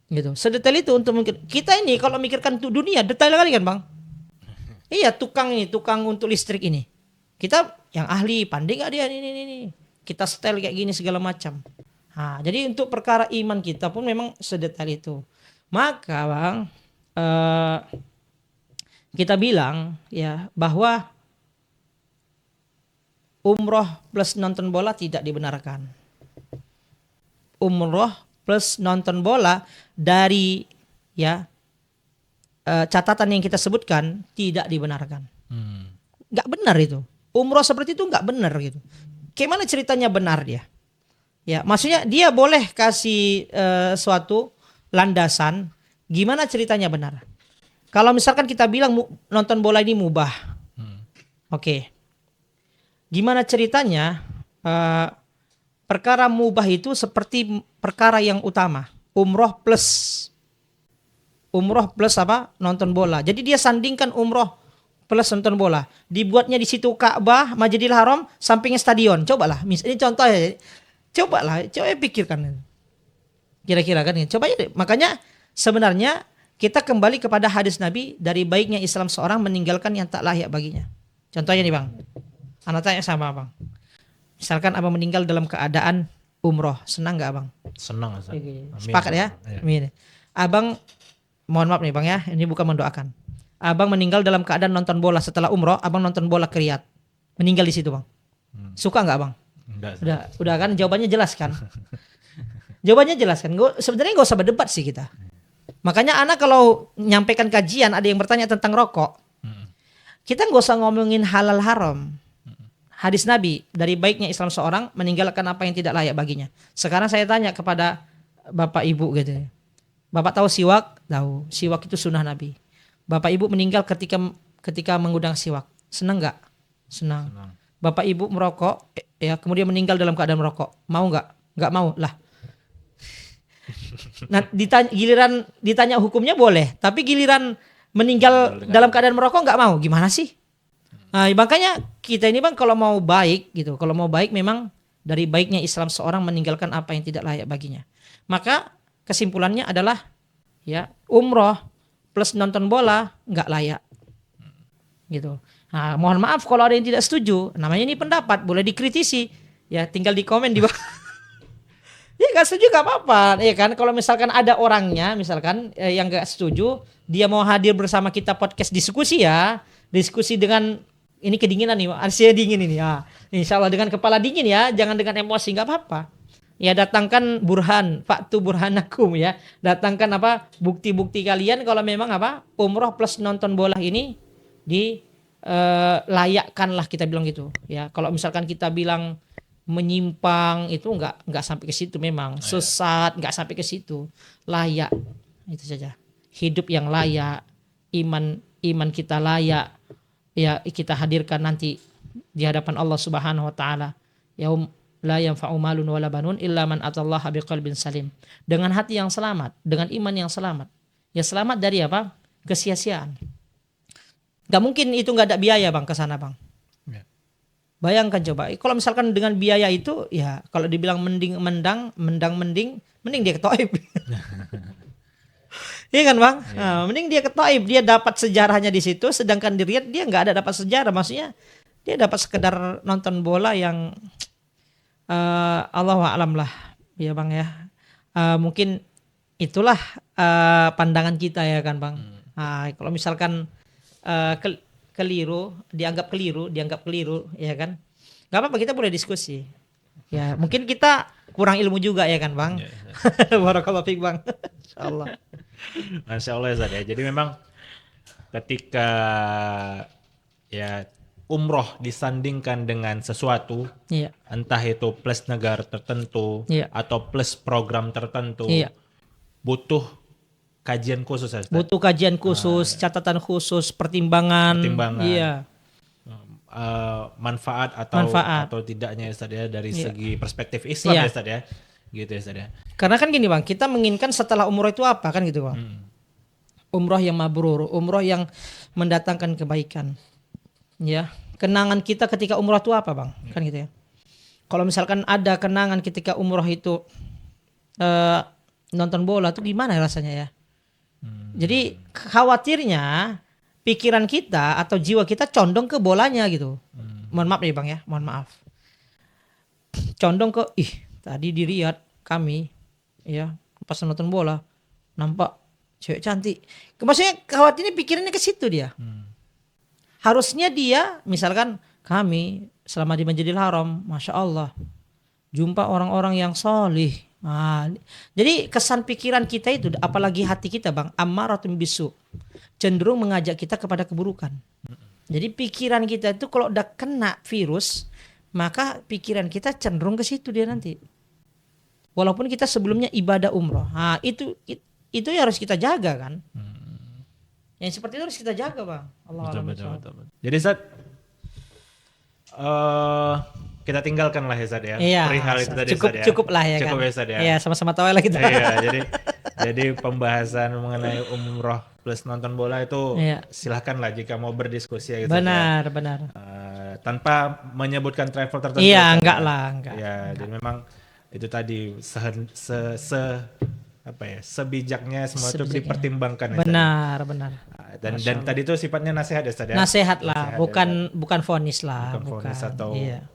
[SPEAKER 3] Gitu. Sedetail itu untuk kita ini kalau mikirkan untuk dunia detail kali kan Bang. Iya, tukang untuk listrik ini. Kita yang ahli, pandai gak dia ini. Kita setel kayak gini segala macam. Nah, jadi untuk perkara iman kita pun memang sedetail itu. Maka Bang, kita bilang ya bahwa umroh plus nonton bola tidak dibenarkan. Umroh plus nonton bola dari ya catatan yang kita sebutkan tidak dibenarkan. Nggak benar itu. Umroh seperti itu nggak benar gitu. Gimana ceritanya benar dia? Ya, maksudnya dia boleh kasih suatu landasan. Gimana ceritanya benar? Kalau misalkan kita bilang nonton bola ini mubah, oke. Gimana ceritanya perkara mubah itu seperti perkara yang utama, umroh plus apa? Nonton bola. Jadi dia sandingkan umroh plus nonton bola. Dibuatnya di situ Ka'bah, Masjidil Haram, sampingnya stadion. Cobalah, ini contoh ya. Coba pikirkan. Kira-kira kan ya. Coba ya. Makanya sebenarnya kita kembali kepada hadis Nabi, dari baiknya Islam seorang meninggalkan yang tak layak baginya. Contohnya nih Bang. Anak tanya sama Abang. Misalkan Abang meninggal dalam keadaan umroh, senang gak Abang?
[SPEAKER 2] Senang.
[SPEAKER 3] Sepakat ya? Amin. Abang, mohon maaf nih Bang ya, ini bukan mendoakan. Abang meninggal dalam keadaan nonton bola setelah umroh, Abang nonton bola ke Riyadh. Meninggal di situ Bang. Suka gak Bang?
[SPEAKER 2] Enggak.
[SPEAKER 3] Udah kan jawabannya jelas kan? Jawabannya jelas kan? Sebenarnya gak usah berdebat sih kita. Makanya anak kalau nyampaikan kajian ada yang bertanya tentang rokok, kita gak usah ngomongin halal haram. Hadis Nabi, dari baiknya Islam seorang meninggalkan apa yang tidak layak baginya. Sekarang saya tanya kepada Bapak Ibu gitu. Bapak tahu siwak? Tahu. Siwak itu sunnah Nabi. Bapak Ibu meninggal ketika mengundang siwak. Senang nggak? Senang. Bapak Ibu merokok, ya kemudian meninggal dalam keadaan merokok. Mau nggak? Nggak mau lah. Nah, giliran ditanya hukumnya boleh, tapi giliran meninggal dalam keadaan merokok nggak mau. Gimana sih? Nah, makanya kita ini Bang kalau mau baik gitu, kalau mau baik memang dari baiknya Islam seorang meninggalkan apa yang tidak layak baginya. Maka kesimpulannya adalah ya umroh plus nonton bola nggak layak gitu. Nah, mohon maaf kalau ada yang tidak setuju, namanya ini pendapat, boleh dikritisi ya, tinggal di komen di bawah. Ya nggak setuju nggak apa-apa ya kan. Kalau misalkan ada orangnya misalkan yang nggak setuju, dia mau hadir bersama kita podcast diskusi ya, diskusi dengan ini kedinginan nih, Asia dingin ini ya. Insya Allah dengan kepala dingin ya, jangan dengan emosi, nggak apa-apa. Ya datangkan burhan, faktu burhanakum ya. Datangkan apa bukti-bukti kalian kalau memang apa umroh plus nonton bola ini layakkanlah kita bilang gitu. Ya kalau misalkan kita bilang menyimpang itu nggak sampai ke situ memang. Sesat nggak sampai ke situ. Layak itu saja. Hidup yang layak, iman kita layak. Ya kita hadirkan nanti di hadapan Allah Subhanahu wa taala. Yaum la yanfa'u malun wala banun illa man atallaha biqalbin salim. Dengan hati yang selamat, dengan iman yang selamat. Ya selamat dari apa? Kesia-siaan. Gak mungkin itu gak ada biaya Bang ke sana Bang. Ya. Bayangkan coba, kalau misalkan dengan biaya itu ya kalau dibilang mending dia ke Taif. Iya kan Bang? Ya. Nah, mending dia ke Taif, dia dapat sejarahnya di situ, sedangkan di Riyadh dia nggak ada dapat sejarah, maksudnya dia dapat sekedar nonton bola yang Allahu a'lam lah ya Bang ya. Mungkin itulah pandangan kita ya kan Bang. Nah, kalau misalkan dianggap keliru ya kan. Gak apa-apa, kita boleh diskusi. Ya, mungkin kita kurang ilmu juga ya kan Bang. Barakallahu fiik Bang. Insyaallah.
[SPEAKER 2] Masya Allah Zat ya. Jadi memang ketika ya umroh disandingkan dengan sesuatu, iya, entah itu plus negara tertentu, iya, atau plus program tertentu, iya, butuh kajian khusus ya,
[SPEAKER 3] butuh kajian khusus, catatan khusus, pertimbangan, iya,
[SPEAKER 2] manfaat atau tidaknya Ustaz ya dari segi perspektif Islam ya Ustaz ya, gitu ya Ustaz ya.
[SPEAKER 3] Karena kan gini Bang, kita menginginkan setelah umroh itu apa kan gitu Bang. Umroh yang mabrur, umroh yang mendatangkan kebaikan. Ya, kenangan kita ketika umroh itu apa, Bang? Kan gitu ya. Kalau misalkan ada kenangan ketika umroh itu nonton bola tuh gimana rasanya ya? Jadi khawatirnya pikiran kita atau jiwa kita condong ke bolanya gitu. Mohon maaf nih Bang ya, mohon maaf. Condong ke tadi di Riyadh kami ya pas nonton bola nampak cewek cantik. Maksudnya khawatirnya pikirannya ke situ dia. Harusnya dia misalkan kami selama di Masjidil Haram, Masya Allah, jumpa orang-orang yang solih. Nah, jadi kesan pikiran kita itu, apalagi hati kita Bang, ammaratun bisu, cenderung mengajak kita kepada keburukan. Jadi pikiran kita itu kalau udah kena virus, maka pikiran kita cenderung ke situ dia nanti. Walaupun kita sebelumnya ibadah umroh, nah, itu yang harus kita jaga kan. Yang seperti itu harus kita jaga Bang.
[SPEAKER 2] Betul. Jadi Ustaz, kita tinggalkan lah ya Ustaz ya.
[SPEAKER 3] Iya,
[SPEAKER 2] perihal itu tadi
[SPEAKER 3] cukup,
[SPEAKER 2] Ustaz ya.
[SPEAKER 3] cukup lah ya
[SPEAKER 2] Cukup
[SPEAKER 3] kan.
[SPEAKER 2] ya Ustaz ya.
[SPEAKER 3] Iya, sama-sama tahu lah kita.
[SPEAKER 2] Iya, jadi pembahasan mengenai umroh plus nonton bola itu
[SPEAKER 3] Iya.
[SPEAKER 2] silahkan lah jika mau berdiskusi ya gitu.
[SPEAKER 3] Benar.
[SPEAKER 2] Tanpa menyebutkan travel tertentu.
[SPEAKER 3] Iya,
[SPEAKER 2] Ustaz,
[SPEAKER 3] enggak
[SPEAKER 2] ya.
[SPEAKER 3] lah, enggak.
[SPEAKER 2] Ya, jadi memang itu tadi sebijaknya semua itu
[SPEAKER 3] Sebijaknya.
[SPEAKER 2] dipertimbangkan ya, Ustaz.
[SPEAKER 3] Benar.
[SPEAKER 2] Dan tadi itu sifatnya nasihat ya Ustaz ya.
[SPEAKER 3] Nasihat lah,
[SPEAKER 2] Nasihat
[SPEAKER 3] bukan vonis lah,
[SPEAKER 2] bukan vonis atau
[SPEAKER 3] Iya.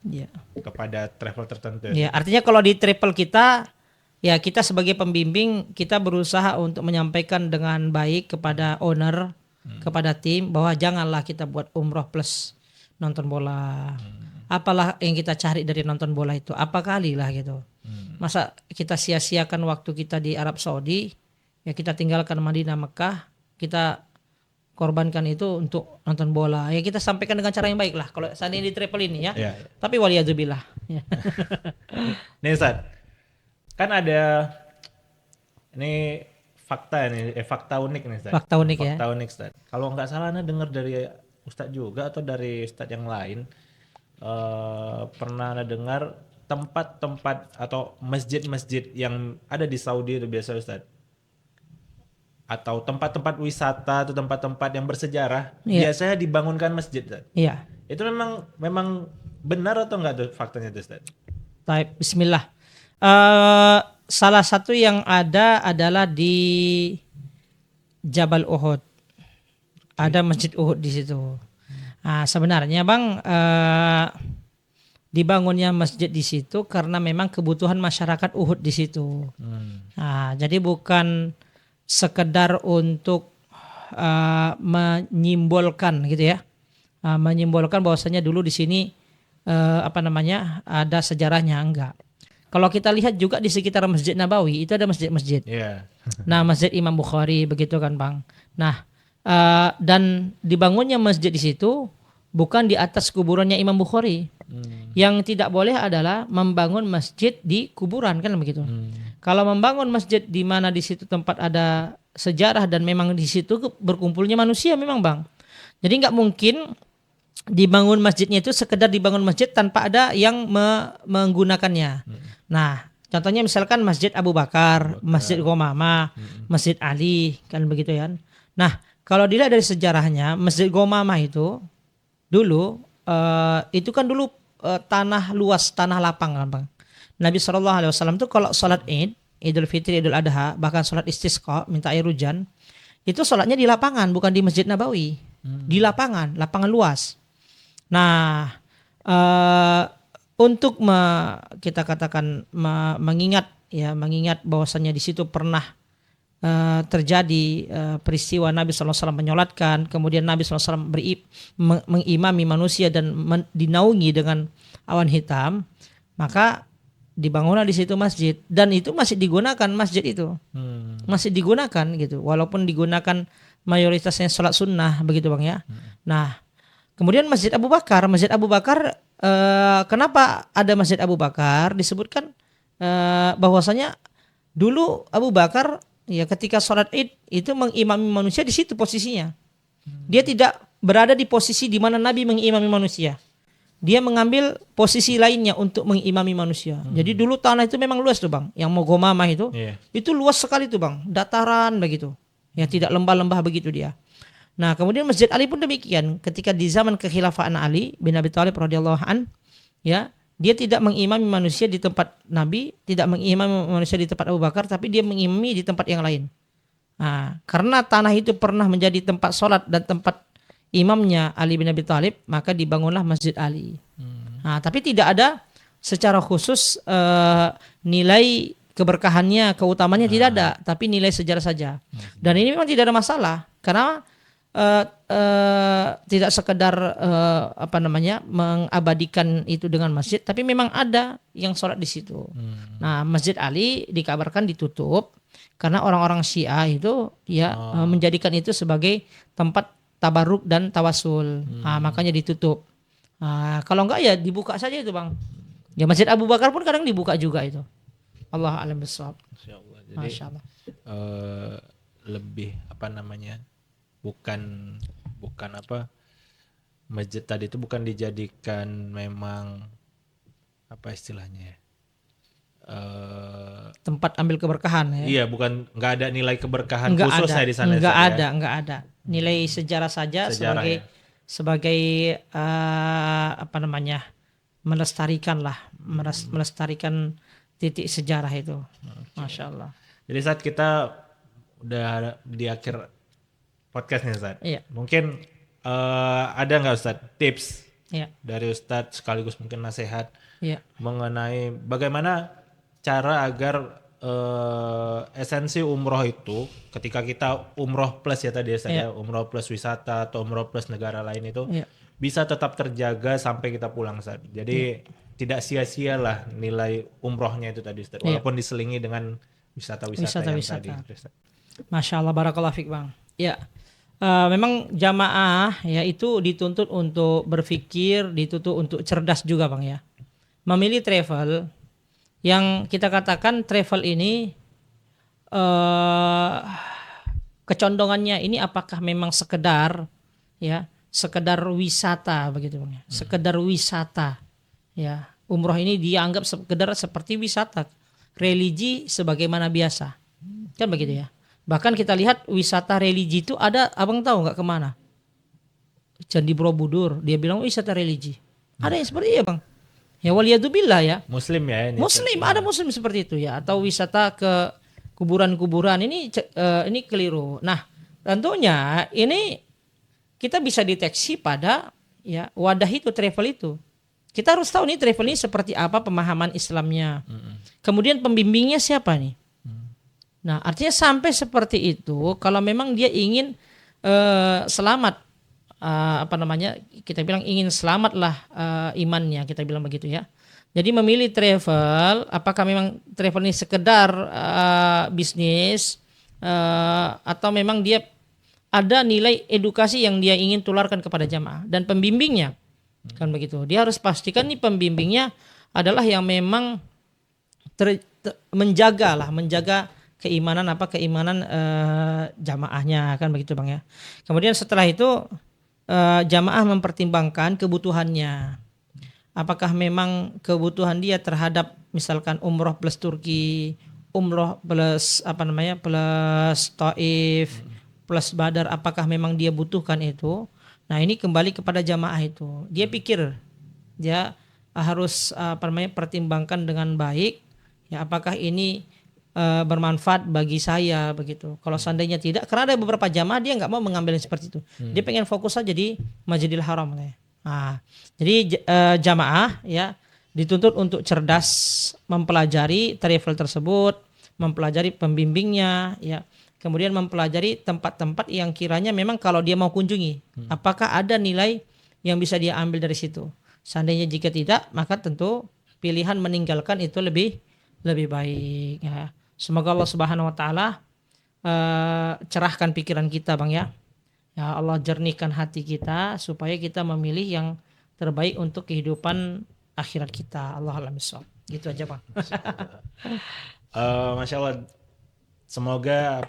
[SPEAKER 3] Iya.
[SPEAKER 2] kepada travel tertentu.
[SPEAKER 3] Ya, artinya kalau di travel kita, ya kita sebagai pembimbing kita berusaha untuk menyampaikan dengan baik kepada owner, kepada tim bahwa janganlah kita buat umroh plus nonton bola. Apalah yang kita cari dari nonton bola itu? Apa kali lah gitu. Masa kita sia-siakan waktu kita di Arab Saudi, ya kita tinggalkan Madinah, Mekah, kita korbankan itu untuk nonton bola. Ya kita sampaikan dengan cara yang baik lah. Kalau seandainya di travel ini ya.
[SPEAKER 2] Iya.
[SPEAKER 3] Tapi waliyadzubillah. Ya.
[SPEAKER 2] Nih Ustaz, kan ada ini fakta unik nih Ustaz.
[SPEAKER 3] Fakta unik ya.
[SPEAKER 2] Fakta unik Ustaz. Kalau nggak salah Anda dengar dari Ustaz juga atau dari Ustaz yang lain, pernah Anda dengar tempat-tempat atau masjid-masjid yang ada di Saudi itu biasa Ustaz, atau tempat-tempat wisata atau tempat-tempat yang bersejarah,
[SPEAKER 3] Iya.
[SPEAKER 2] biasanya dibangunkan masjid Ustaz.
[SPEAKER 3] Iya.
[SPEAKER 2] Itu memang benar atau enggak tuh faktanya tuh Ustaz?
[SPEAKER 3] Baik, bismillah. Salah satu yang ada adalah di Jabal Uhud. Ada Masjid Uhud di situ. Nah, sebenarnya Bang, dibangunnya masjid di situ karena memang kebutuhan masyarakat Uhud di situ. Nah, jadi bukan sekedar untuk menyimbolkan gitu ya, menyimbolkan bahwasanya dulu di sini ada sejarahnya, enggak. Kalau kita lihat juga di sekitar Masjid Nabawi itu ada masjid-masjid.
[SPEAKER 2] Iya.
[SPEAKER 3] Nah, Masjid Imam Bukhari begitu kan Bang. Nah, dan dibangunnya masjid di situ bukan di atas kuburannya Imam Bukhari. Yang tidak boleh adalah membangun masjid di kuburan kan begitu. Kalau membangun masjid di mana di situ tempat ada sejarah dan memang di situ berkumpulnya manusia memang Bang. Jadi nggak mungkin dibangun masjidnya itu sekedar dibangun masjid tanpa ada yang menggunakannya. Nah, contohnya misalkan Masjid Abu Bakar, Masjid Ghamamah, Masjid Ali kan begitu ya. Nah, kalau dilihat dari sejarahnya Masjid Ghamamah itu dulu itu kan dulu tanah luas, tanah lapang kan Bang. Nabi SAW tuh kalau sholat Idul Fitri, Idul Adha, bahkan sholat istisqa, minta air hujan, itu sholatnya di lapangan, bukan di Masjid Nabawi. Di lapangan luas. Nah, untuk kita katakan mengingat bahwasannya di situ pernah terjadi peristiwa Nabi SAW menyolatkan, kemudian Nabi SAW mengimami manusia dan dinaungi dengan awan hitam, maka dibangunlah di situ masjid, dan itu masih digunakan masjid itu, masih digunakan gitu, walaupun digunakan mayoritasnya sholat sunnah begitu Bang ya. Nah, kemudian Masjid Abu Bakar, kenapa ada Masjid Abu Bakar? Disebutkan bahwasanya dulu Abu Bakar ya ketika sholat Id itu mengimami manusia di situ posisinya. Dia tidak berada di posisi di mana Nabi mengimami manusia. Dia mengambil posisi lainnya untuk mengimami manusia. Jadi dulu tanah itu memang luas tuh Bang. Yang mau Ghamamah itu luas sekali tuh Bang, dataran begitu. Ya, tidak lembah-lembah begitu dia. Nah, kemudian Masjid Ali pun demikian. Ketika di zaman kekhilafan Ali bin Abi Thalib radhiyallahu an, ya, dia tidak mengimami manusia di tempat Nabi, tidak mengimami manusia di tempat Abu Bakar, tapi dia mengimami di tempat yang lain. Nah, karena tanah itu pernah menjadi tempat sholat dan tempat imamnya Ali bin Abi Thalib, maka dibangunlah Masjid Ali. Nah, tapi tidak ada secara khusus nilai keberkahannya, keutamannya tidak ada, tapi nilai sejarah saja. Dan ini memang tidak ada masalah, karena tidak sekedar mengabadikan itu dengan masjid, tapi memang ada yang sholat di situ. Nah, Masjid Ali dikabarkan ditutup karena orang-orang Syiah itu menjadikan itu sebagai tempat tabarruk dan tawasul. Nah, makanya ditutup. Nah, kalau enggak ya dibuka saja itu, Bang. Ya, Masjid Abu Bakar pun kadang dibuka juga itu. Allah alam bissawab. Masya Allah.
[SPEAKER 2] Lebih bukan masjid tadi itu bukan dijadikan memang apa istilahnya ya,
[SPEAKER 3] tempat ambil keberkahan ya.
[SPEAKER 2] Iya, nggak ada nilai keberkahan khusus ya di sana.
[SPEAKER 3] Nggak ada. Nilai sejarah saja
[SPEAKER 2] Sejarah,
[SPEAKER 3] sebagai melestarikan titik sejarah itu. Masya Allah.
[SPEAKER 2] Jadi saat kita udah di akhir podcast nih Ustaz.
[SPEAKER 3] Iya.
[SPEAKER 2] Mungkin ada nggak Ustaz tips dari Ustaz sekaligus mungkin nasihat mengenai bagaimana cara agar esensi umroh itu ketika kita umroh plus ya tadi Ustaz ya, umroh plus wisata atau umroh plus negara lain itu bisa tetap terjaga sampai kita pulang Ustaz. Jadi tidak sia-sia lah nilai umrohnya itu tadi Ustaz. Walaupun diselingi dengan wisata-wisata yang tadi.
[SPEAKER 3] Masya Allah, barakallahu fiik Bang. Ya, memang jamaah ya itu dituntut untuk berpikir, dituntut untuk cerdas juga Bang ya. Memilih travel yang kita katakan travel ini kecondongannya ini apakah memang sekedar wisata begitu Bang ya. Sekedar wisata. Ya, umroh ini dianggap sekedar seperti wisata, religi sebagaimana biasa. Kan begitu ya. Bahkan kita lihat wisata religi itu ada, Abang tahu nggak kemana? Candi Borobudur, dia bilang wisata religi. Ada yang seperti itu Bang. Ya waliyadzubillah ya.
[SPEAKER 2] Muslim ya ini.
[SPEAKER 3] Muslim, ada muslim seperti itu ya. Atau wisata ke kuburan-kuburan ini keliru. Nah, tentunya ini kita bisa deteksi pada wadah itu, travel itu. Kita harus tahu nih travel ini seperti apa pemahaman Islamnya. Kemudian pembimbingnya siapa nih? Nah, artinya sampai seperti itu, kalau memang dia ingin selamat, kita bilang ingin selamatlah imannya, kita bilang begitu ya. Jadi memilih travel, apakah memang travel ini sekedar bisnis atau memang dia ada nilai edukasi yang dia ingin tularkan kepada jamaah dan pembimbingnya. Kan begitu. Dia harus pastikan nih pembimbingnya adalah yang memang menjaga keimanan jamaahnya, kan begitu Bang ya. Kemudian setelah itu jamaah mempertimbangkan kebutuhannya. Apakah memang kebutuhan dia terhadap misalkan umroh plus Turki, umroh plus plus Taif, plus Badar, apakah memang dia butuhkan itu? Nah, ini kembali kepada jamaah itu. Dia pikir, dia harus pertimbangkan dengan baik, ya apakah ini bermanfaat bagi saya begitu. Kalau seandainya tidak, karena ada beberapa jamaah dia nggak mau mengambil yang seperti itu. Dia pengen fokus saja di Masjidil Haram. Nah, jadi jamaah ya dituntut untuk cerdas mempelajari travel tersebut, mempelajari pembimbingnya, ya. Kemudian mempelajari tempat-tempat yang kiranya memang kalau dia mau kunjungi, apakah ada nilai yang bisa dia ambil dari situ. Seandainya jika tidak, maka tentu pilihan meninggalkan itu lebih baik. Ya. Semoga Allah Subhanahu Wa Taala cerahkan pikiran kita, Bang ya. Ya Allah jernihkan hati kita supaya kita memilih yang terbaik untuk kehidupan akhirat kita. Allah alam bissawab. Gitu aja Bang.
[SPEAKER 2] Masya Allah. Semoga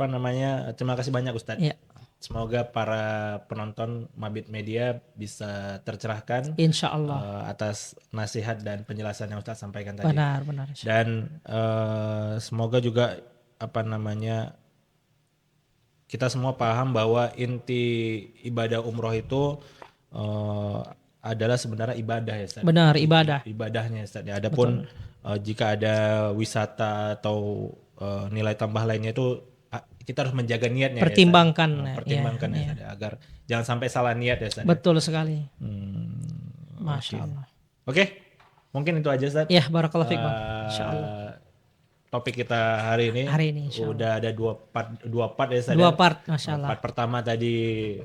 [SPEAKER 2] terima kasih banyak Ustadz.
[SPEAKER 3] Ya.
[SPEAKER 2] Semoga para penonton Mabit Media bisa tercerahkan,
[SPEAKER 3] Insya Allah,
[SPEAKER 2] atas nasihat dan penjelasan yang Ustadz sampaikan tadi.
[SPEAKER 3] Benar.
[SPEAKER 2] Dan semoga juga kita semua paham bahwa inti ibadah umroh itu adalah sebenarnya ibadah ya Ustaz.
[SPEAKER 3] Benar, ibadah.
[SPEAKER 2] Ibadahnya Ustaz. Ya, adapun jika ada wisata atau nilai tambah lainnya itu kita harus menjaga niatnya
[SPEAKER 3] Pertimbangkan,
[SPEAKER 2] ya, Ustaz. Pertimbangkan
[SPEAKER 3] ya,
[SPEAKER 2] ya, Ustaz, agar jangan sampai salah niat ya Ustaz.
[SPEAKER 3] Betul sekali.
[SPEAKER 2] Oke.
[SPEAKER 3] Masya Allah.
[SPEAKER 2] Oke, mungkin itu aja Ustaz.
[SPEAKER 3] Ya, barakallahu fiik, Bang. Insyaallah.
[SPEAKER 2] Topik kita hari ini
[SPEAKER 3] insyaallah.
[SPEAKER 2] udah ada dua part ya Ustaz.
[SPEAKER 3] Dua part, Masya Allah.
[SPEAKER 2] Part pertama tadi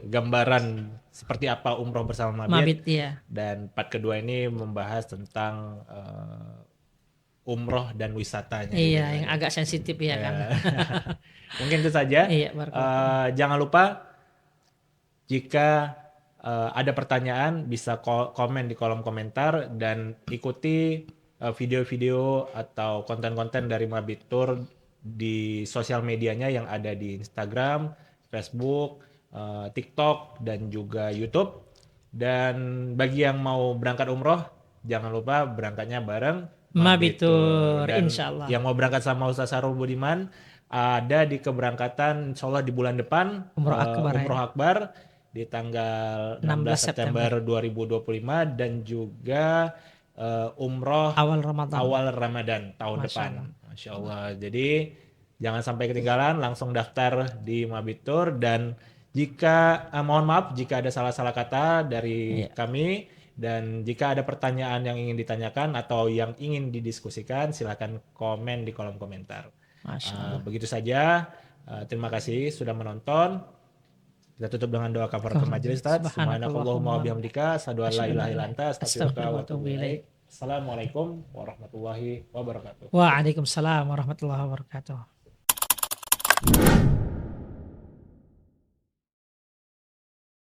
[SPEAKER 2] gambaran seperti apa umroh bersama Mabit.
[SPEAKER 3] Ya.
[SPEAKER 2] Dan part kedua ini membahas tentang umroh dan wisatanya.
[SPEAKER 3] Iya, yang agak sensitif ya kan.
[SPEAKER 2] Mungkin itu saja.
[SPEAKER 3] Iya,
[SPEAKER 2] jangan lupa jika ada pertanyaan bisa komen di kolom komentar dan ikuti video-video atau konten-konten dari Mabit Tour di sosial medianya yang ada di Instagram, Facebook, TikTok dan juga YouTube. Dan bagi yang mau berangkat umroh, jangan lupa berangkatnya bareng
[SPEAKER 3] Mabit Tour,
[SPEAKER 2] dan
[SPEAKER 3] insyaallah.
[SPEAKER 2] yang mau berangkat sama Ustaz Sarul Budiman ada di keberangkatan insyaallah di bulan depan
[SPEAKER 3] Umroh
[SPEAKER 2] Akbar di tanggal 16 September 2025 dan juga umroh awal Ramadan tahun depan. Masya Allah. Jadi jangan sampai ketinggalan, langsung daftar di Mabit Tour. Dan jika mohon maaf jika ada salah-salah kata dari kami, dan jika ada pertanyaan yang ingin ditanyakan atau yang ingin didiskusikan, silakan komen di kolom komentar. Begitu saja. Terima kasih sudah menonton. Kita tutup dengan doa kafaratul majelis. Subhanakallahumma wa bihamdika asyhadu an la ilaha illa anta astaghfiruka wa atubu ilaik. Assalamualaikum warahmatullahi wabarakatuh.
[SPEAKER 3] Waalaikumsalam warahmatullahi wabarakatuh.